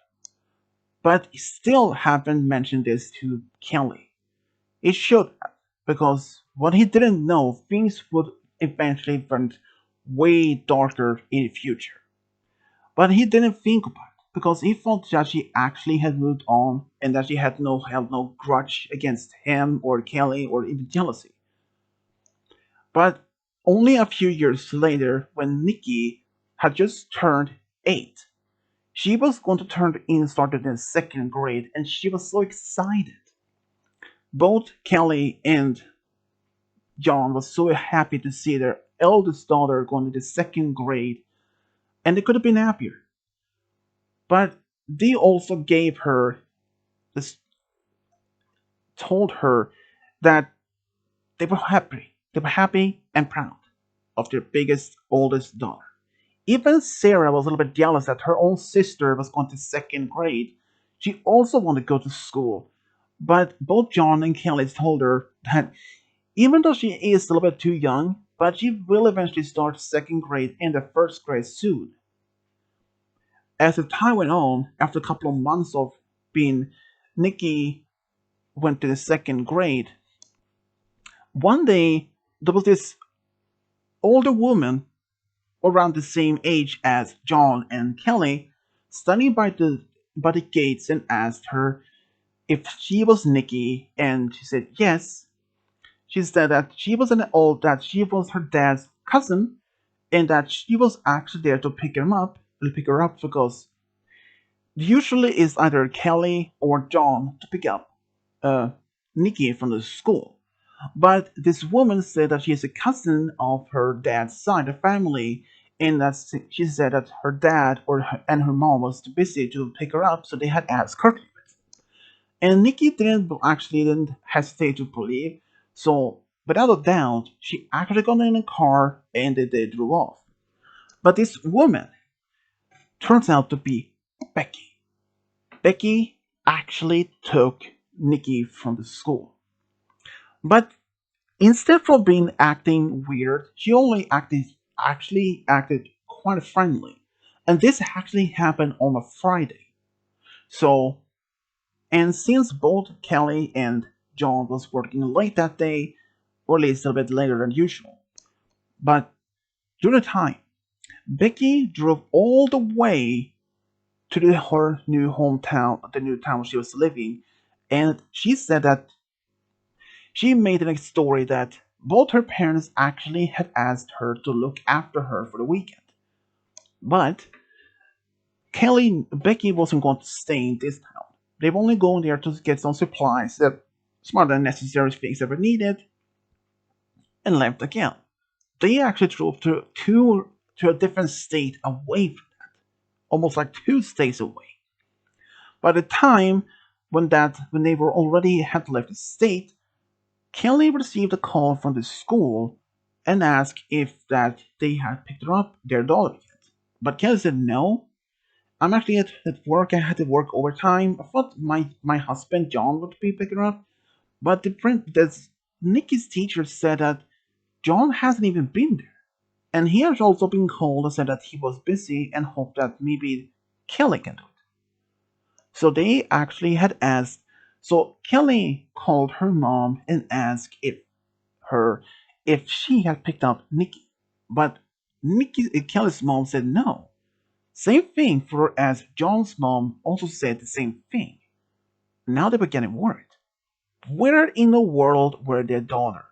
But he still haven't mentioned this to Kelly. It should have, because what he didn't know, things would eventually turn way darker in the future. But he didn't think about it because he thought that she actually had moved on and that she had no grudge against him or Kelly or even jealousy. But only a few years later, when Nikki had just turned 8, she was going to turn in started in second grade, and she was so excited. Both Kelly and John was so happy to see their eldest daughter going to the second grade, and they could have been happier. But they also gave her this, told her that they were happy. They were happy and proud of their biggest, oldest daughter. Even Sarah was a little bit jealous that her own sister was going to second grade. She also wanted to go to school, but both John and Kelly told her that even though she is a little bit too young, but she will eventually start second grade and the first grade soon. As the time went on, after a couple of months of being, Nikki went to the second grade. One day, there was this older woman around the same age as John and Kelly standing by the gates and asked her if she was Nikki, and she said yes. She said that she was her dad's cousin, and that she was actually there to pick her up because usually it's either Kelly or John to pick up uh, Nikki from the school. But this woman said that she is a cousin of her dad's side of family, and that she said that her dad and her mom was too busy to pick her up, so they had asked her. And Nikki didn't hesitate to believe, so without a doubt, she actually got in a car and they drove off. But this woman turns out to be Becky. Becky actually took Nikki from the school. But instead of being acting weird, she only actually acted quite friendly. And this actually happened on a Friday. So, and since both Kelly and John was working late that day, or at least a bit later than usual, but during the time, Becky drove all the way to her new hometown, the new town she was living, and she said that she made a story that both her parents actually had asked her to look after her for the weekend. But Becky wasn't going to stay in this town. They were only going there to get some supplies, some other necessary things that were needed, and left again. They actually drove to a different state away from that, almost like 2 states away. By the time when they were already had left the state, Kelly received a call from the school and asked if that they had picked her up, their daughter yet. But Kelly said no. I'm actually at work. I had to work overtime. I thought my husband John would be picking her up, but Nikki's teacher said that John hasn't even been there, and he has also been called and said that he was busy and hoped that maybe Kelly can do it. So they actually had asked. So Kelly called her mom and asked her if she had picked up Nikki. But Kelly's mom said no. Same thing for as John's mom also said the same thing. Now they were getting worried. Where in the world were their daughter?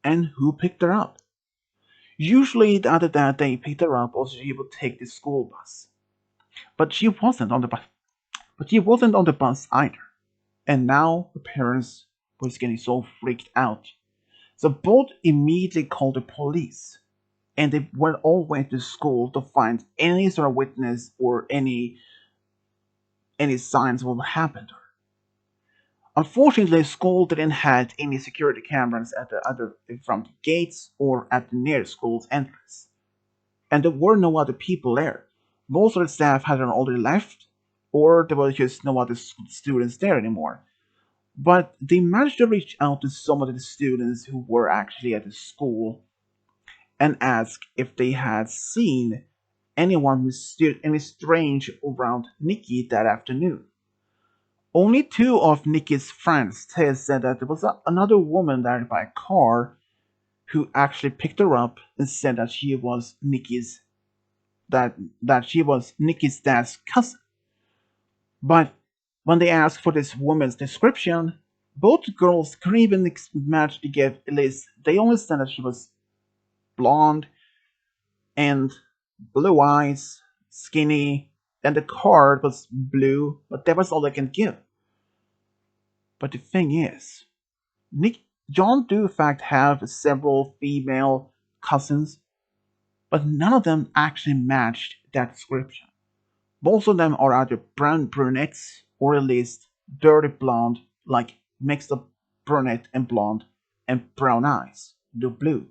And who picked her up? Usually the other dad they picked her up or she would take the school bus. But she wasn't on the bus. But she wasn't on the bus either. And now the parents was getting so freaked out. So both immediately called the police, and they went all the way to school to find any sort of witness or any signs of what happened to her. Unfortunately, the school didn't have any security cameras at the other from the gates or at the near school's entrance, and there were no other people there. Most of the staff had already left, or there were just no other students there anymore. But they managed to reach out to some of the students who were actually at the school and ask if they had seen anyone any strange around Nikki that afternoon. Only two of Nikki's friends said that there was another woman there by a car who actually picked her up and said that she was Nikki's dad's cousin. But when they asked for this woman's description, both girls couldn't even manage to give Elise. They only said that she was blonde and blue eyes, skinny, and the car was blue, but that was all they can give. But the thing is, Nick John do in fact have several female cousins, but none of them actually matched that description. Most of them are either brown brunettes or at least dirty blonde, like mixed up brunette and blonde, and brown eyes, the blue.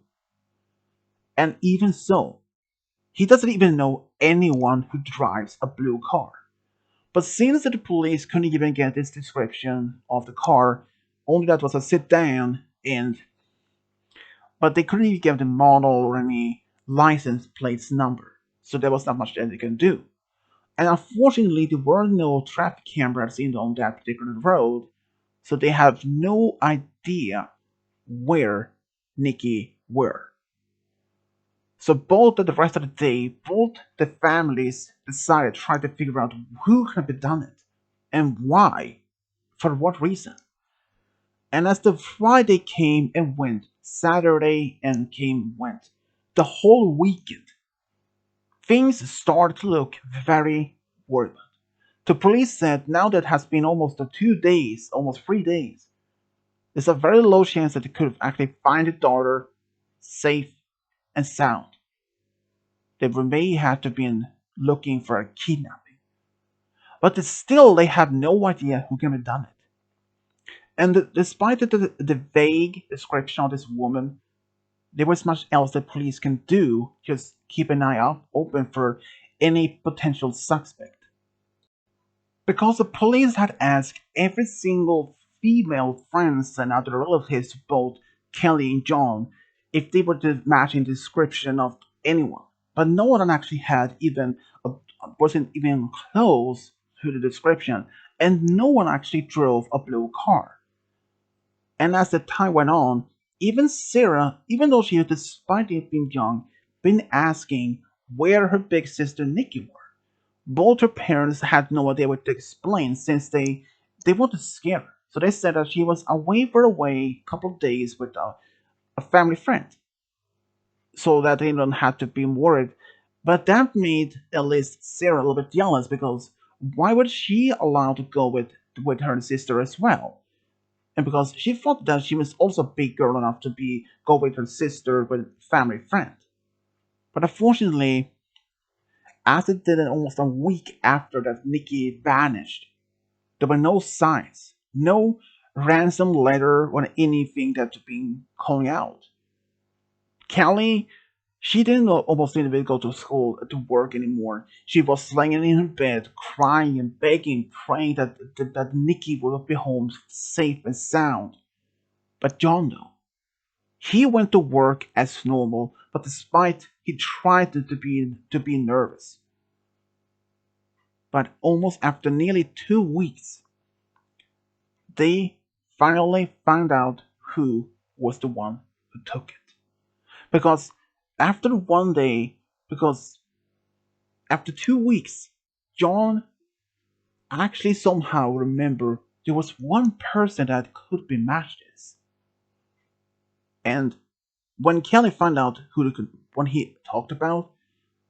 And even so, he doesn't even know anyone who drives a blue car. But since the police couldn't even get this description of the car, only that was a sedan, and but they couldn't even give the model or any license plates number, so there was not much that they can do. And unfortunately, there were no traffic cameras on that particular road, so they have no idea where Nikki were. So both the rest of the day, both the families decided to try to figure out who could have done it and why, for what reason. And as the Friday came and went, Saturday and came and went, the whole weekend, things started to look very worried. The police said now that has been almost 2 days, almost 3 days, there's a very low chance that they could actually find the daughter safe and sound. They may have to been looking for a kidnapping. But still, they have no idea who can have done it. And despite the vague description of this woman, there was much else that police can do. Just keep an eye out open for any potential suspect. Because the police had asked every single female friends and other relatives of both Kelly and John if they were the matching description of anyone. But no one actually had even wasn't even close to the description, and no one actually drove a blue car. And as the time went on, even Sarah, even though she had, despite being young, been asking where her big sister Nikki was. Both her parents had no idea what to explain since they wanted to scare her. So they said that she was away for a couple of days with a family friend, so that they don't have to be worried. But that made at least Sarah a little bit jealous because why would she allow to go with her sister as well? And because she thought that she was also a big girl enough to be go with her sister with family friend. But unfortunately, as it did almost a week after that Nikki vanished, there were no signs, no ransom letter or anything that's been calling out. Kelly, she didn't almost even go to school to work anymore. She was laying in her bed, crying and begging, praying that Nikki would be home safe and sound. But John, though, he went to work as normal, but despite he tried to be nervous. But almost after nearly 2 weeks, they finally found out who was the one who took it. Because after one day, because after 2 weeks, John actually somehow remembered there was one person that could be matched this. And when Kelly found out who when he talked about,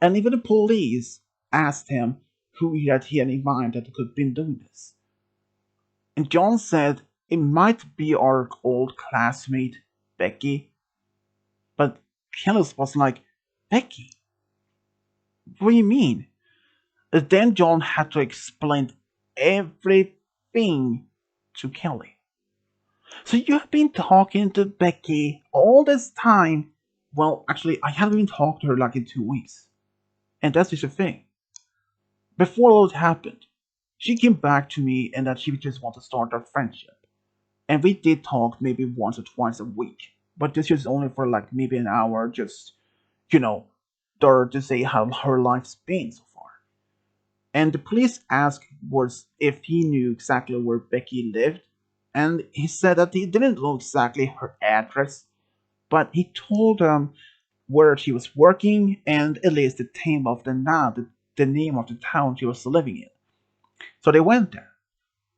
and even the police asked him who he had in mind that could have been doing this. And John said it might be our old classmate, Becky. But Kelly was like, Becky? What do you mean? And then John had to explain everything to Kelly. So you have been talking to Becky all this time? Well, actually, I haven't even talked to her like in 2 weeks. And that's just a thing. Before all it happened, She came back to me and that she just wanted to start our friendship. And we did talk maybe once or twice a week. But this was only for like maybe an hour, just, you know, there to say how her life's been so far. And the police asked was if he knew exactly where Becky lived, and he said that he didn't know exactly her address, but he told them where she was working and at least the name of the name of the town she was living in. So they went there.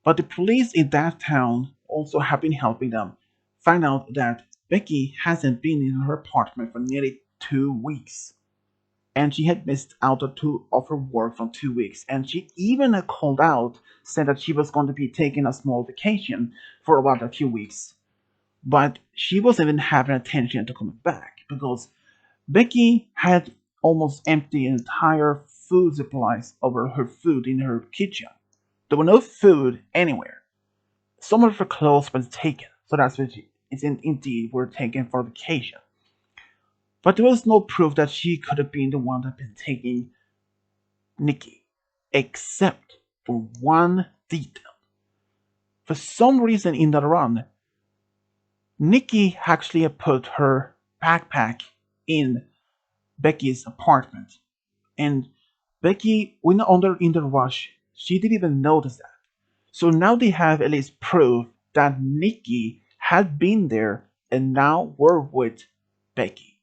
But the police in that town also have been helping them find out that Becky hasn't been in her apartment for nearly 2 weeks. And she had missed out on two of her work for 2 weeks. And she even called out, said that she was going to be taking a small vacation for about a few weeks. But she wasn't even having attention to coming back because Becky had almost emptied entire food supplies over her food in her kitchen. There were no food anywhere. Some of her clothes were taken, so that's what it's indeed were taken for vacation. But there was no proof that she could have been the one that had been taking Nikki, except for one detail. For some reason in the run, Nikki actually had put her backpack in Becky's apartment, and Becky, when under in the rush, she didn't even notice that. So now they have at least proof that Nikki had been there and now were with Becky.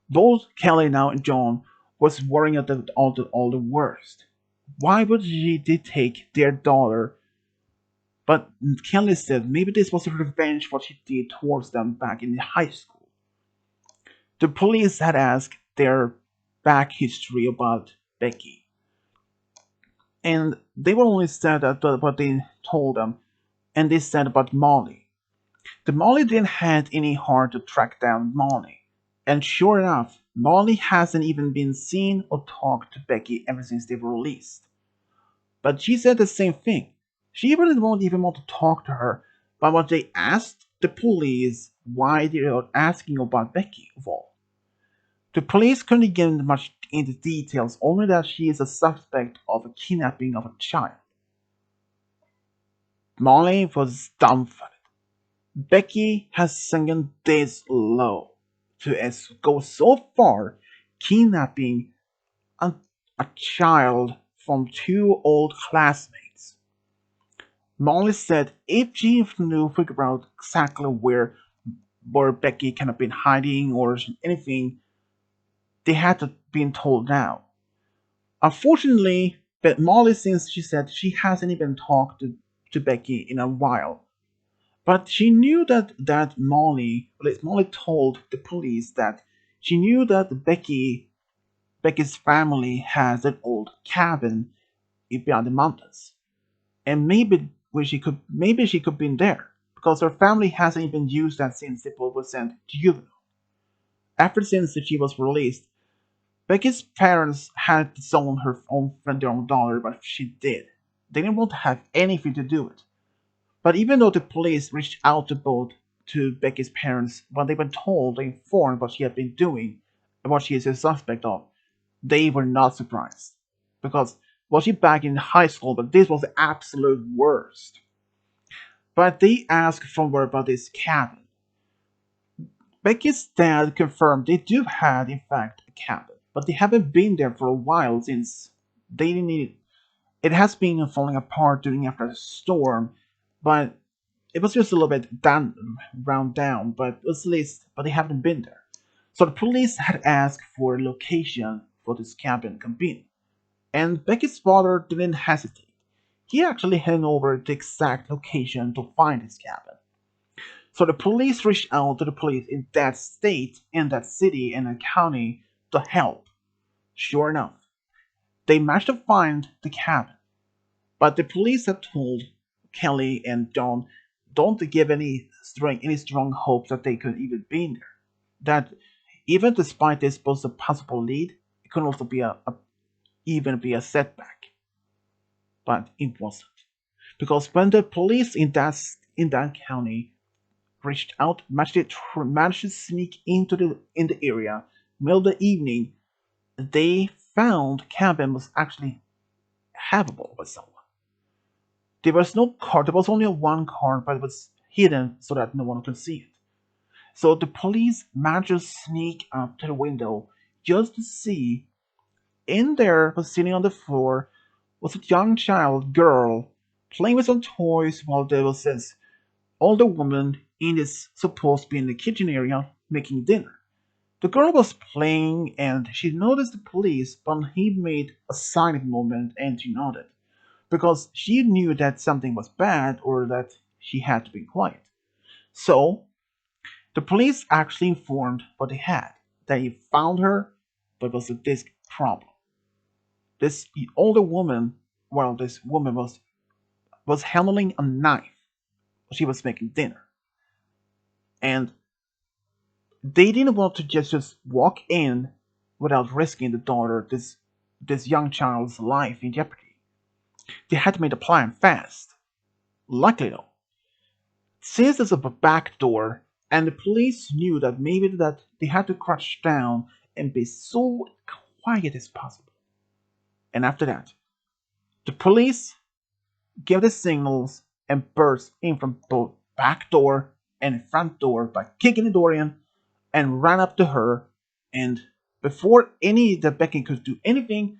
Both Kelly now and John was worrying at all the worst. Why would she did take their daughter? But Kelly said maybe this was a revenge for what she did towards them back in high school. The police had asked their back history about Becky, and they were only said that what they told them, and they said about Molly. The Molly didn't have any heart to track down Molly. And sure enough, Molly hasn't even been seen or talked to Becky ever since they were released. But she said the same thing. She really won't even want to talk to her. But when they asked the police why they were asking about Becky of all, the police couldn't get much into details, only that she is a suspect of a kidnapping of a child. Molly was dumbfounded. Becky has sunken this low to go so far, kidnapping a, a child from two old classmates. Molly said if she knew figure out exactly where Becky can have been hiding or anything, they had to been told now. Unfortunately, but Molly since she said she hasn't even talked to Becky in a while. But she knew that Molly told the police that she knew that Becky's family has an old cabin beyond the mountains, and maybe she could be there because her family hasn't even used that since the boy was sent to juvenile. After since she was released, Becky's parents had disowned her own friend, their own daughter, but she did. They didn't want to have anything to do with it. But even though the police reached out to Becky's parents, when they were told, they informed what she had been doing and what she is a suspect of, they were not surprised. Because was she back in high school, but this was the absolute worst. But they asked from her about this cabin. Becky's dad confirmed they do have in fact a cabin, but they haven't been there for a while since they didn't need it. Has been falling apart during after the storm, but it was just a little bit round down, but at least, but they haven't been there. So the police had asked for a location for this cabin campaign, and Becky's father didn't hesitate. He actually handed over the exact location to find his cabin. So the police reached out to the police in that state, in that city, and that county to help. Sure enough, they managed to find the cabin. But the police had told Kelly and John don't give any strong hopes that they could even be in there. That even despite this was a possible lead, it could also be even be a setback. But it wasn't. Because when the police in that county reached out, managed to sneak into the area, middle of the evening, they found cabin was actually habitable by someone. There was no car, there was only one car, but it was hidden so that no one could see it. So the police managed to sneak up to the window just to see. In there, was sitting on the floor, was a young child girl playing with some toys while there was this older woman in this supposed to be in the kitchen area making dinner. The girl was playing and she noticed the police, but he made a silent movement and she nodded because she knew that something was bad or that she had to be quiet. So the police actually informed what they had, that he found her, but it was a disc problem. This older woman, well, this woman was handling a knife. She was making dinner, and they didn't want to just walk in without risking the daughter, this young child's life in jeopardy. They had to make the plan fast. Luckily, though, since there's a back door, and the police knew that maybe that they had to crouch down and be so quiet as possible. And after that, the police gave the signals and burst in from both back door and front door by kicking the door in and ran up to her. And before any that Becky could do anything,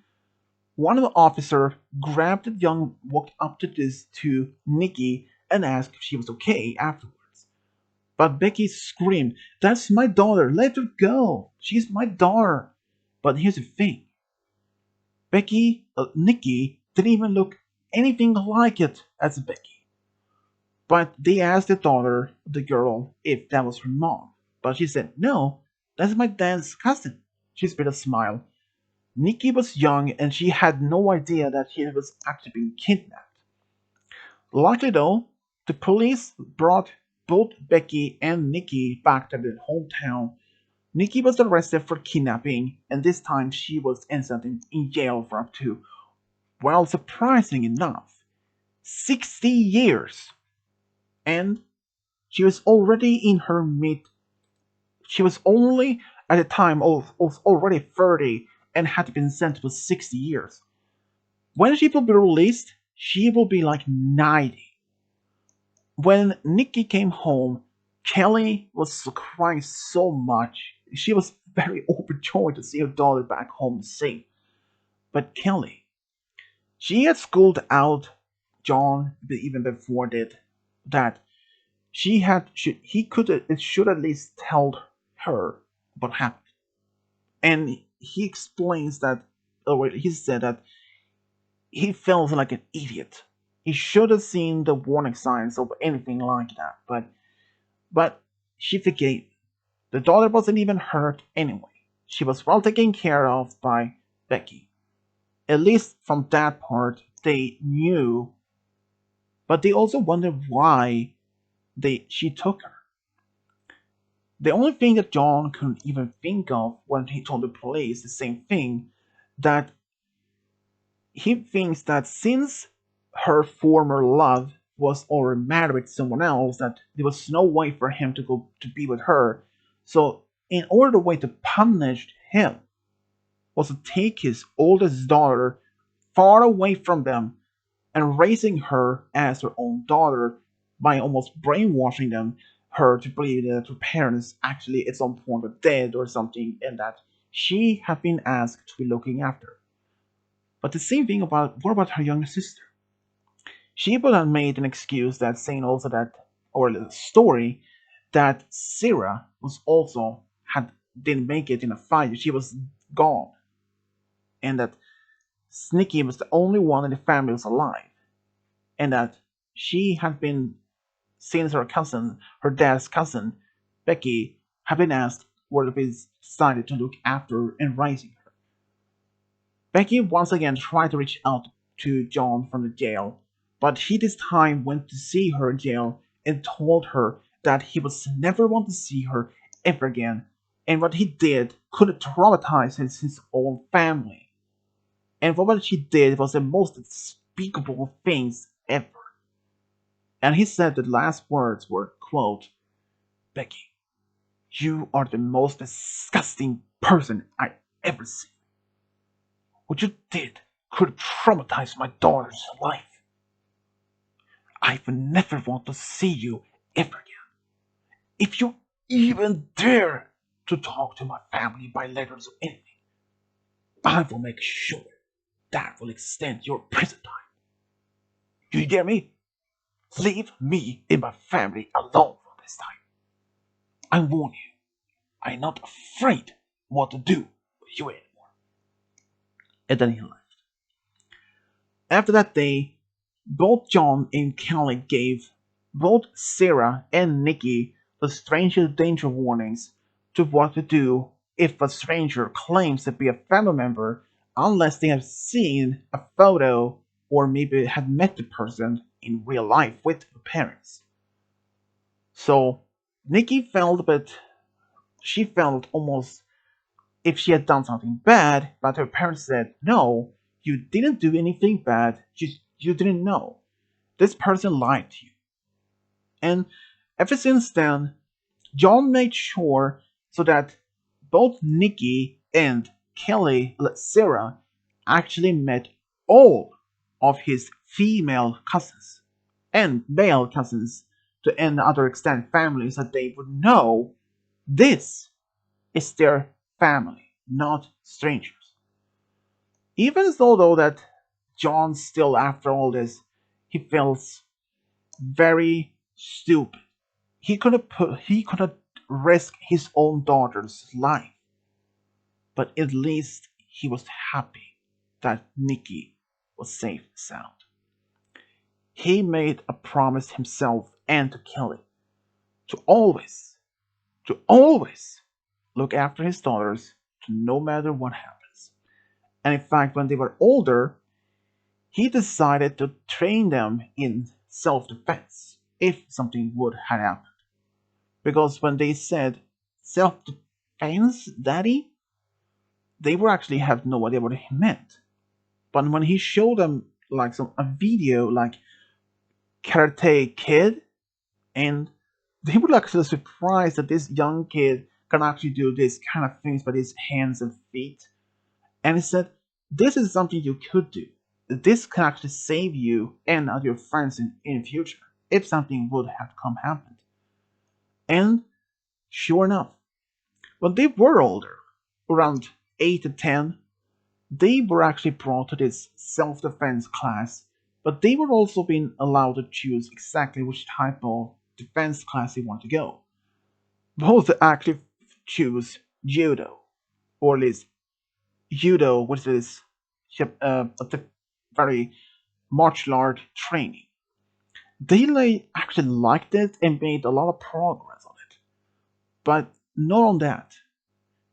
one of the officers grabbed the young, walked up to Nikki and asked if she was okay afterwards. But Becky screamed, "That's my daughter! Let her go! She's my daughter!" But here's the thing: Nikki didn't even look anything like it as Becky. But they asked the daughter, the girl, if that was her mom. But she said, "No, that's my dad's cousin." She spit a smile. Nikki was young and she had no idea that she was actually being kidnapped. Luckily though, the police brought both Becky and Nikki back to their hometown. Nikki was arrested for kidnapping, and this time she was innocent in jail for up to, well, surprising enough, 60 years. And she was already in her mid. She was only at the time of already 30 and had been sentenced for 60 years. When she will be released, she will be like 90. When Nikki came home, Kelly was crying so much. She was very overjoyed to see her daughter back home safe. But Kelly, she had schooled out John even before that he could it should at least tell her what happened. And he explains that, or he said that he felt like an idiot. He should have seen the warning signs of anything like that, but she forgave. The daughter wasn't even hurt anyway. She was well taken care of by Becky. At least from that part, they knew, but they also wondered why she took her. The only thing that John couldn't even think of when he told the police the same thing, that he thinks that since her former love was already married with someone else, that there was no way for him to go to be with her. So, in order the way to punish him was to take his oldest daughter far away from them and raising her as her own daughter by almost brainwashing her to believe that her parents actually at some point were dead or something, and that she had been asked to be looking after her. But the same thing about what about her younger sister? She would have made an excuse that saying also that, or the story that Sarah was also had didn't make it in a fight. She was gone, and that Snicky was the only one in the family who was alive, and that she had been, since her dad's cousin, Becky, had been asked whether it was decided to look after and raising her. Becky once again tried to reach out to John from the jail, but he this time went to see her in jail and told her that he would never want to see her ever again, and what he did could traumatize his own family. And for what she did was the most unspeakable things ever. And he said the last words were, quote, "Becky, you are the most disgusting person I ever seen. What you did could traumatize my daughter's life." I would never want to see you ever again. If you even dare to talk to my family by letters or anything, I will make sure that will extend your prison time. Do you hear me? Leave me and my family alone for this time. I warn you, I'm not afraid what to do with you anymore. And then he left. After that day, both John and Kelly gave both Sarah and Nikki the stranger danger warnings to what to do if a stranger claims to be a family member unless they have seen a photo or maybe had met the person in real life with the parents. So Nikki felt a bit, she felt almost if she had done something bad, but her parents said, no, you didn't do anything bad, you didn't know. This person lied to you. And ever since then, John made sure so that both Nikki and Kelly, Sarah, actually met all of his female cousins and male cousins to and other extended families that they would know this is their family, not strangers. Even though that John still after all this, he feels very stupid. He couldn't risk his own daughter's life, but at least he was happy that Nikki was safe and sound. He made a promise himself and to Kelly to always look after his daughters no matter what happens. And in fact, when they were older, he decided to train them in self defense if something would have happened. Because when they said self defense, daddy, they were actually have no idea what he meant. But when he showed them like some a video like Karate Kid, and they were actually surprised that this young kid can actually do this kind of things by his hands and feet. And he said, this is something you could do. This can actually save you and your friends in the future if something would have come happen. And sure enough, when they were older, around 8 to 10, they were actually brought to this self-defense class, but they were also being allowed to choose exactly which type of defense class they want to go. Both actually choose judo, or at least judo, which is a very martial art training. They actually liked it and made a lot of progress on it. But not on that.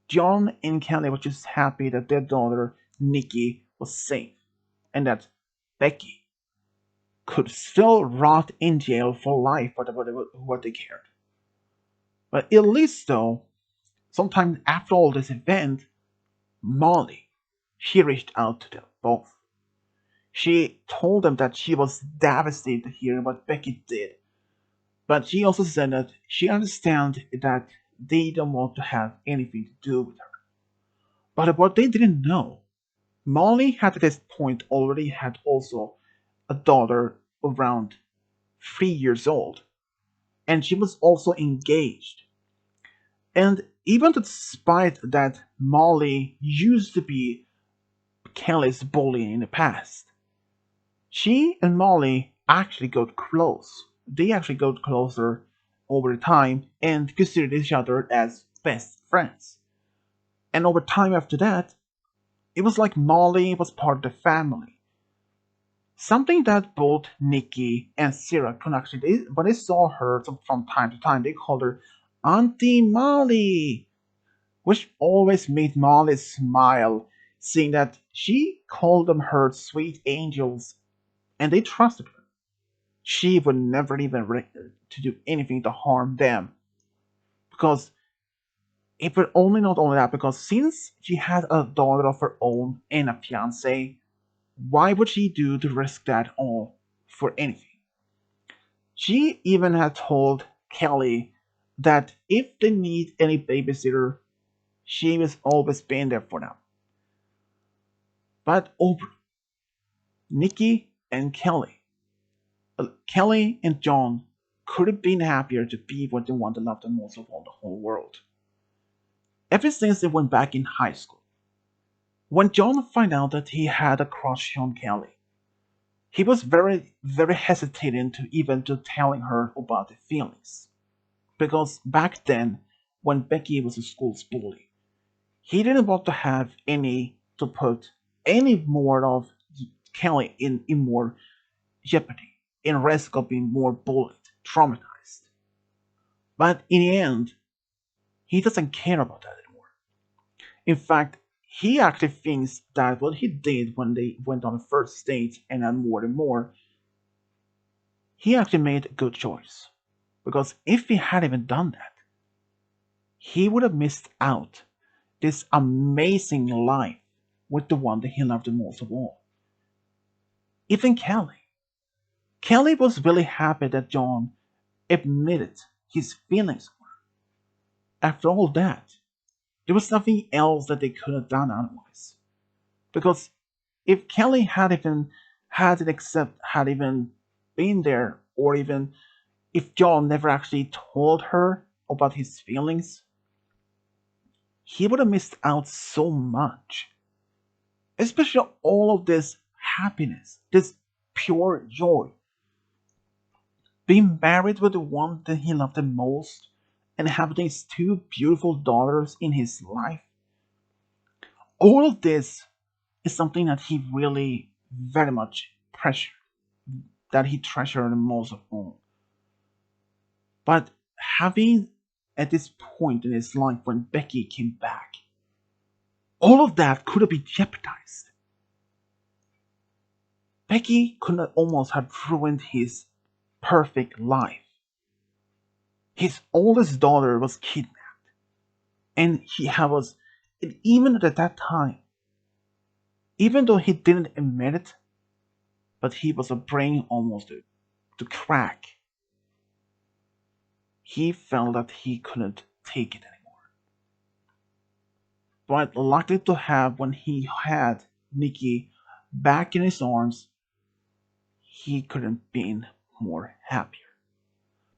John and Kelly were just happy that their daughter Nikki was safe and that Becky could still rot in jail for life for what they cared. But at least though, sometime after all this event, Molly, she reached out to them both. She told them that she was devastated to hear what Becky did, but she also said that she understands that they don't want to have anything to do with her. But what they didn't know, Molly had at this point already had also a daughter around 3 years old, and she was also engaged. And even despite that Molly used to be Kelly's bully in the past, she and Molly actually got close. They actually got closer over time and considered each other as best friends. And over time after that, it was like Molly was part of the family. Something that both Nikki and Sarah could actually, when they saw her from time to time, they called her Auntie Molly, which always made Molly smile, seeing that she called them her sweet angels, and they trusted her. She would never even to do anything to harm them, because it would only not only that, because since she had a daughter of her own and a fiance, why would she do to risk that all for anything? She even had told Kelly that if they need any babysitter, she was always been there for them. But over Nikki and Kelly, But Kelly and John could have been happier to be with the one they loved the most of all the whole world. Ever since they went back in high school, when John found out that he had a crush on Kelly, he was very, very hesitant to even to telling her about the feelings. Because back then, when Becky was a school's bully, he didn't want to have any to put any more of Kelly in more jeopardy, in risk of being more bullied, traumatized. But in the end, he doesn't care about that anymore. In fact, he actually thinks that what he did when they went on a first date and more, he actually made a good choice. Because if he had even done that, he would have missed out this amazing life with the one that he loved the most of all. Even Kelly. Kelly was really happy that John admitted his feelings for her. After all that, there was nothing else that they could have done otherwise. Because if Kelly had even had even been there, or even if John never actually told her about his feelings, he would have missed out so much. Especially all of this happiness, this pure joy. Being married with the one that he loved the most and having these two beautiful daughters in his life. All of this is something that he really very much treasured, that he treasured the most of all. But having at this point in his life when Becky came back, all of that could have been jeopardized. Becky could have almost have ruined his perfect life. His oldest daughter was kidnapped, and and even at that time, even though he didn't admit it, but he was a brain almost to crack. He felt that he couldn't take it anymore. But luckily to have when he had Nikki back in his arms, he couldn't been more happier.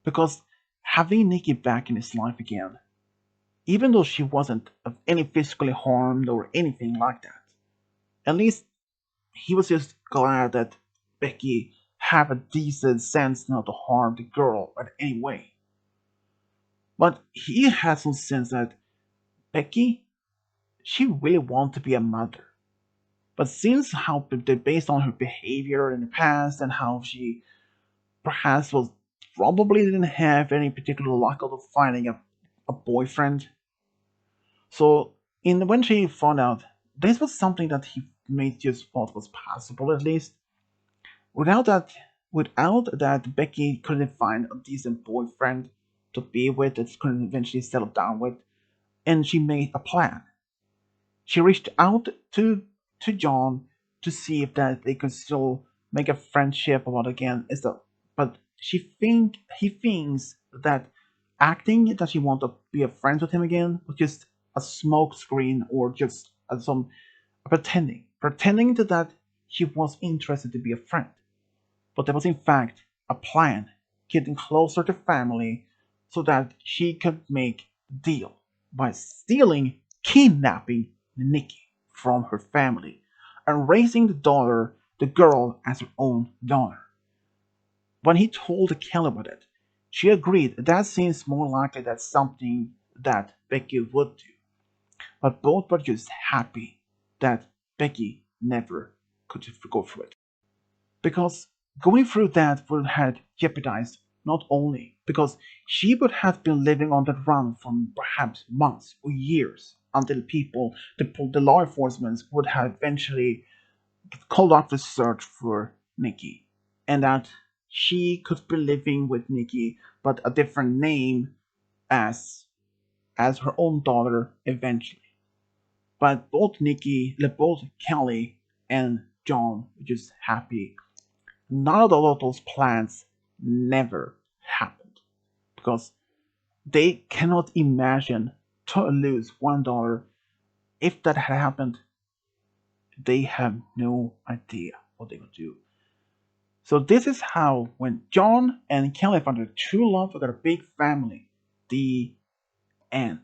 Because having Nikki back in his life again, even though she wasn't of any physically harmed or anything like that, at least he was just glad that Becky had a decent sense not to harm the girl in any way. But he had some sense that Becky, she really wanted to be a mother. But since how based on her behavior in the past and how she perhaps was probably didn't have any particular luck of finding a boyfriend. So in when she found out this was something that he made just thought was possible at least, Without that, without that, Becky couldn't find a decent boyfriend to be with that couldn't eventually settle down with, and she made a plan. She reached out to John to see if that they could still make a friendship about again. Is that, but he thinks that acting that she want to be a friend with him again was just a smoke screen or just some pretending that she was interested to be a friend. But there was in fact a plan, getting closer to family so that she could make the deal by stealing, kidnapping Nikki from her family and raising the girl as her own daughter. When he told Kelly about it, she agreed that seems more likely that's something that Becky would do. But both were just happy that Becky never could go through it. Because going through that would have jeopardized not only because she would have been living on the run for perhaps months or years until the law enforcement would have eventually called off the search for Nikki, and that she could be living with Nikki but a different name as her own daughter eventually. But both Kelly and John were just happy none of those plans never happened because they cannot imagine to lose $1. If that had happened, they have no idea what they would do. So this is how when John and Kelly found their true love for their big family. The end.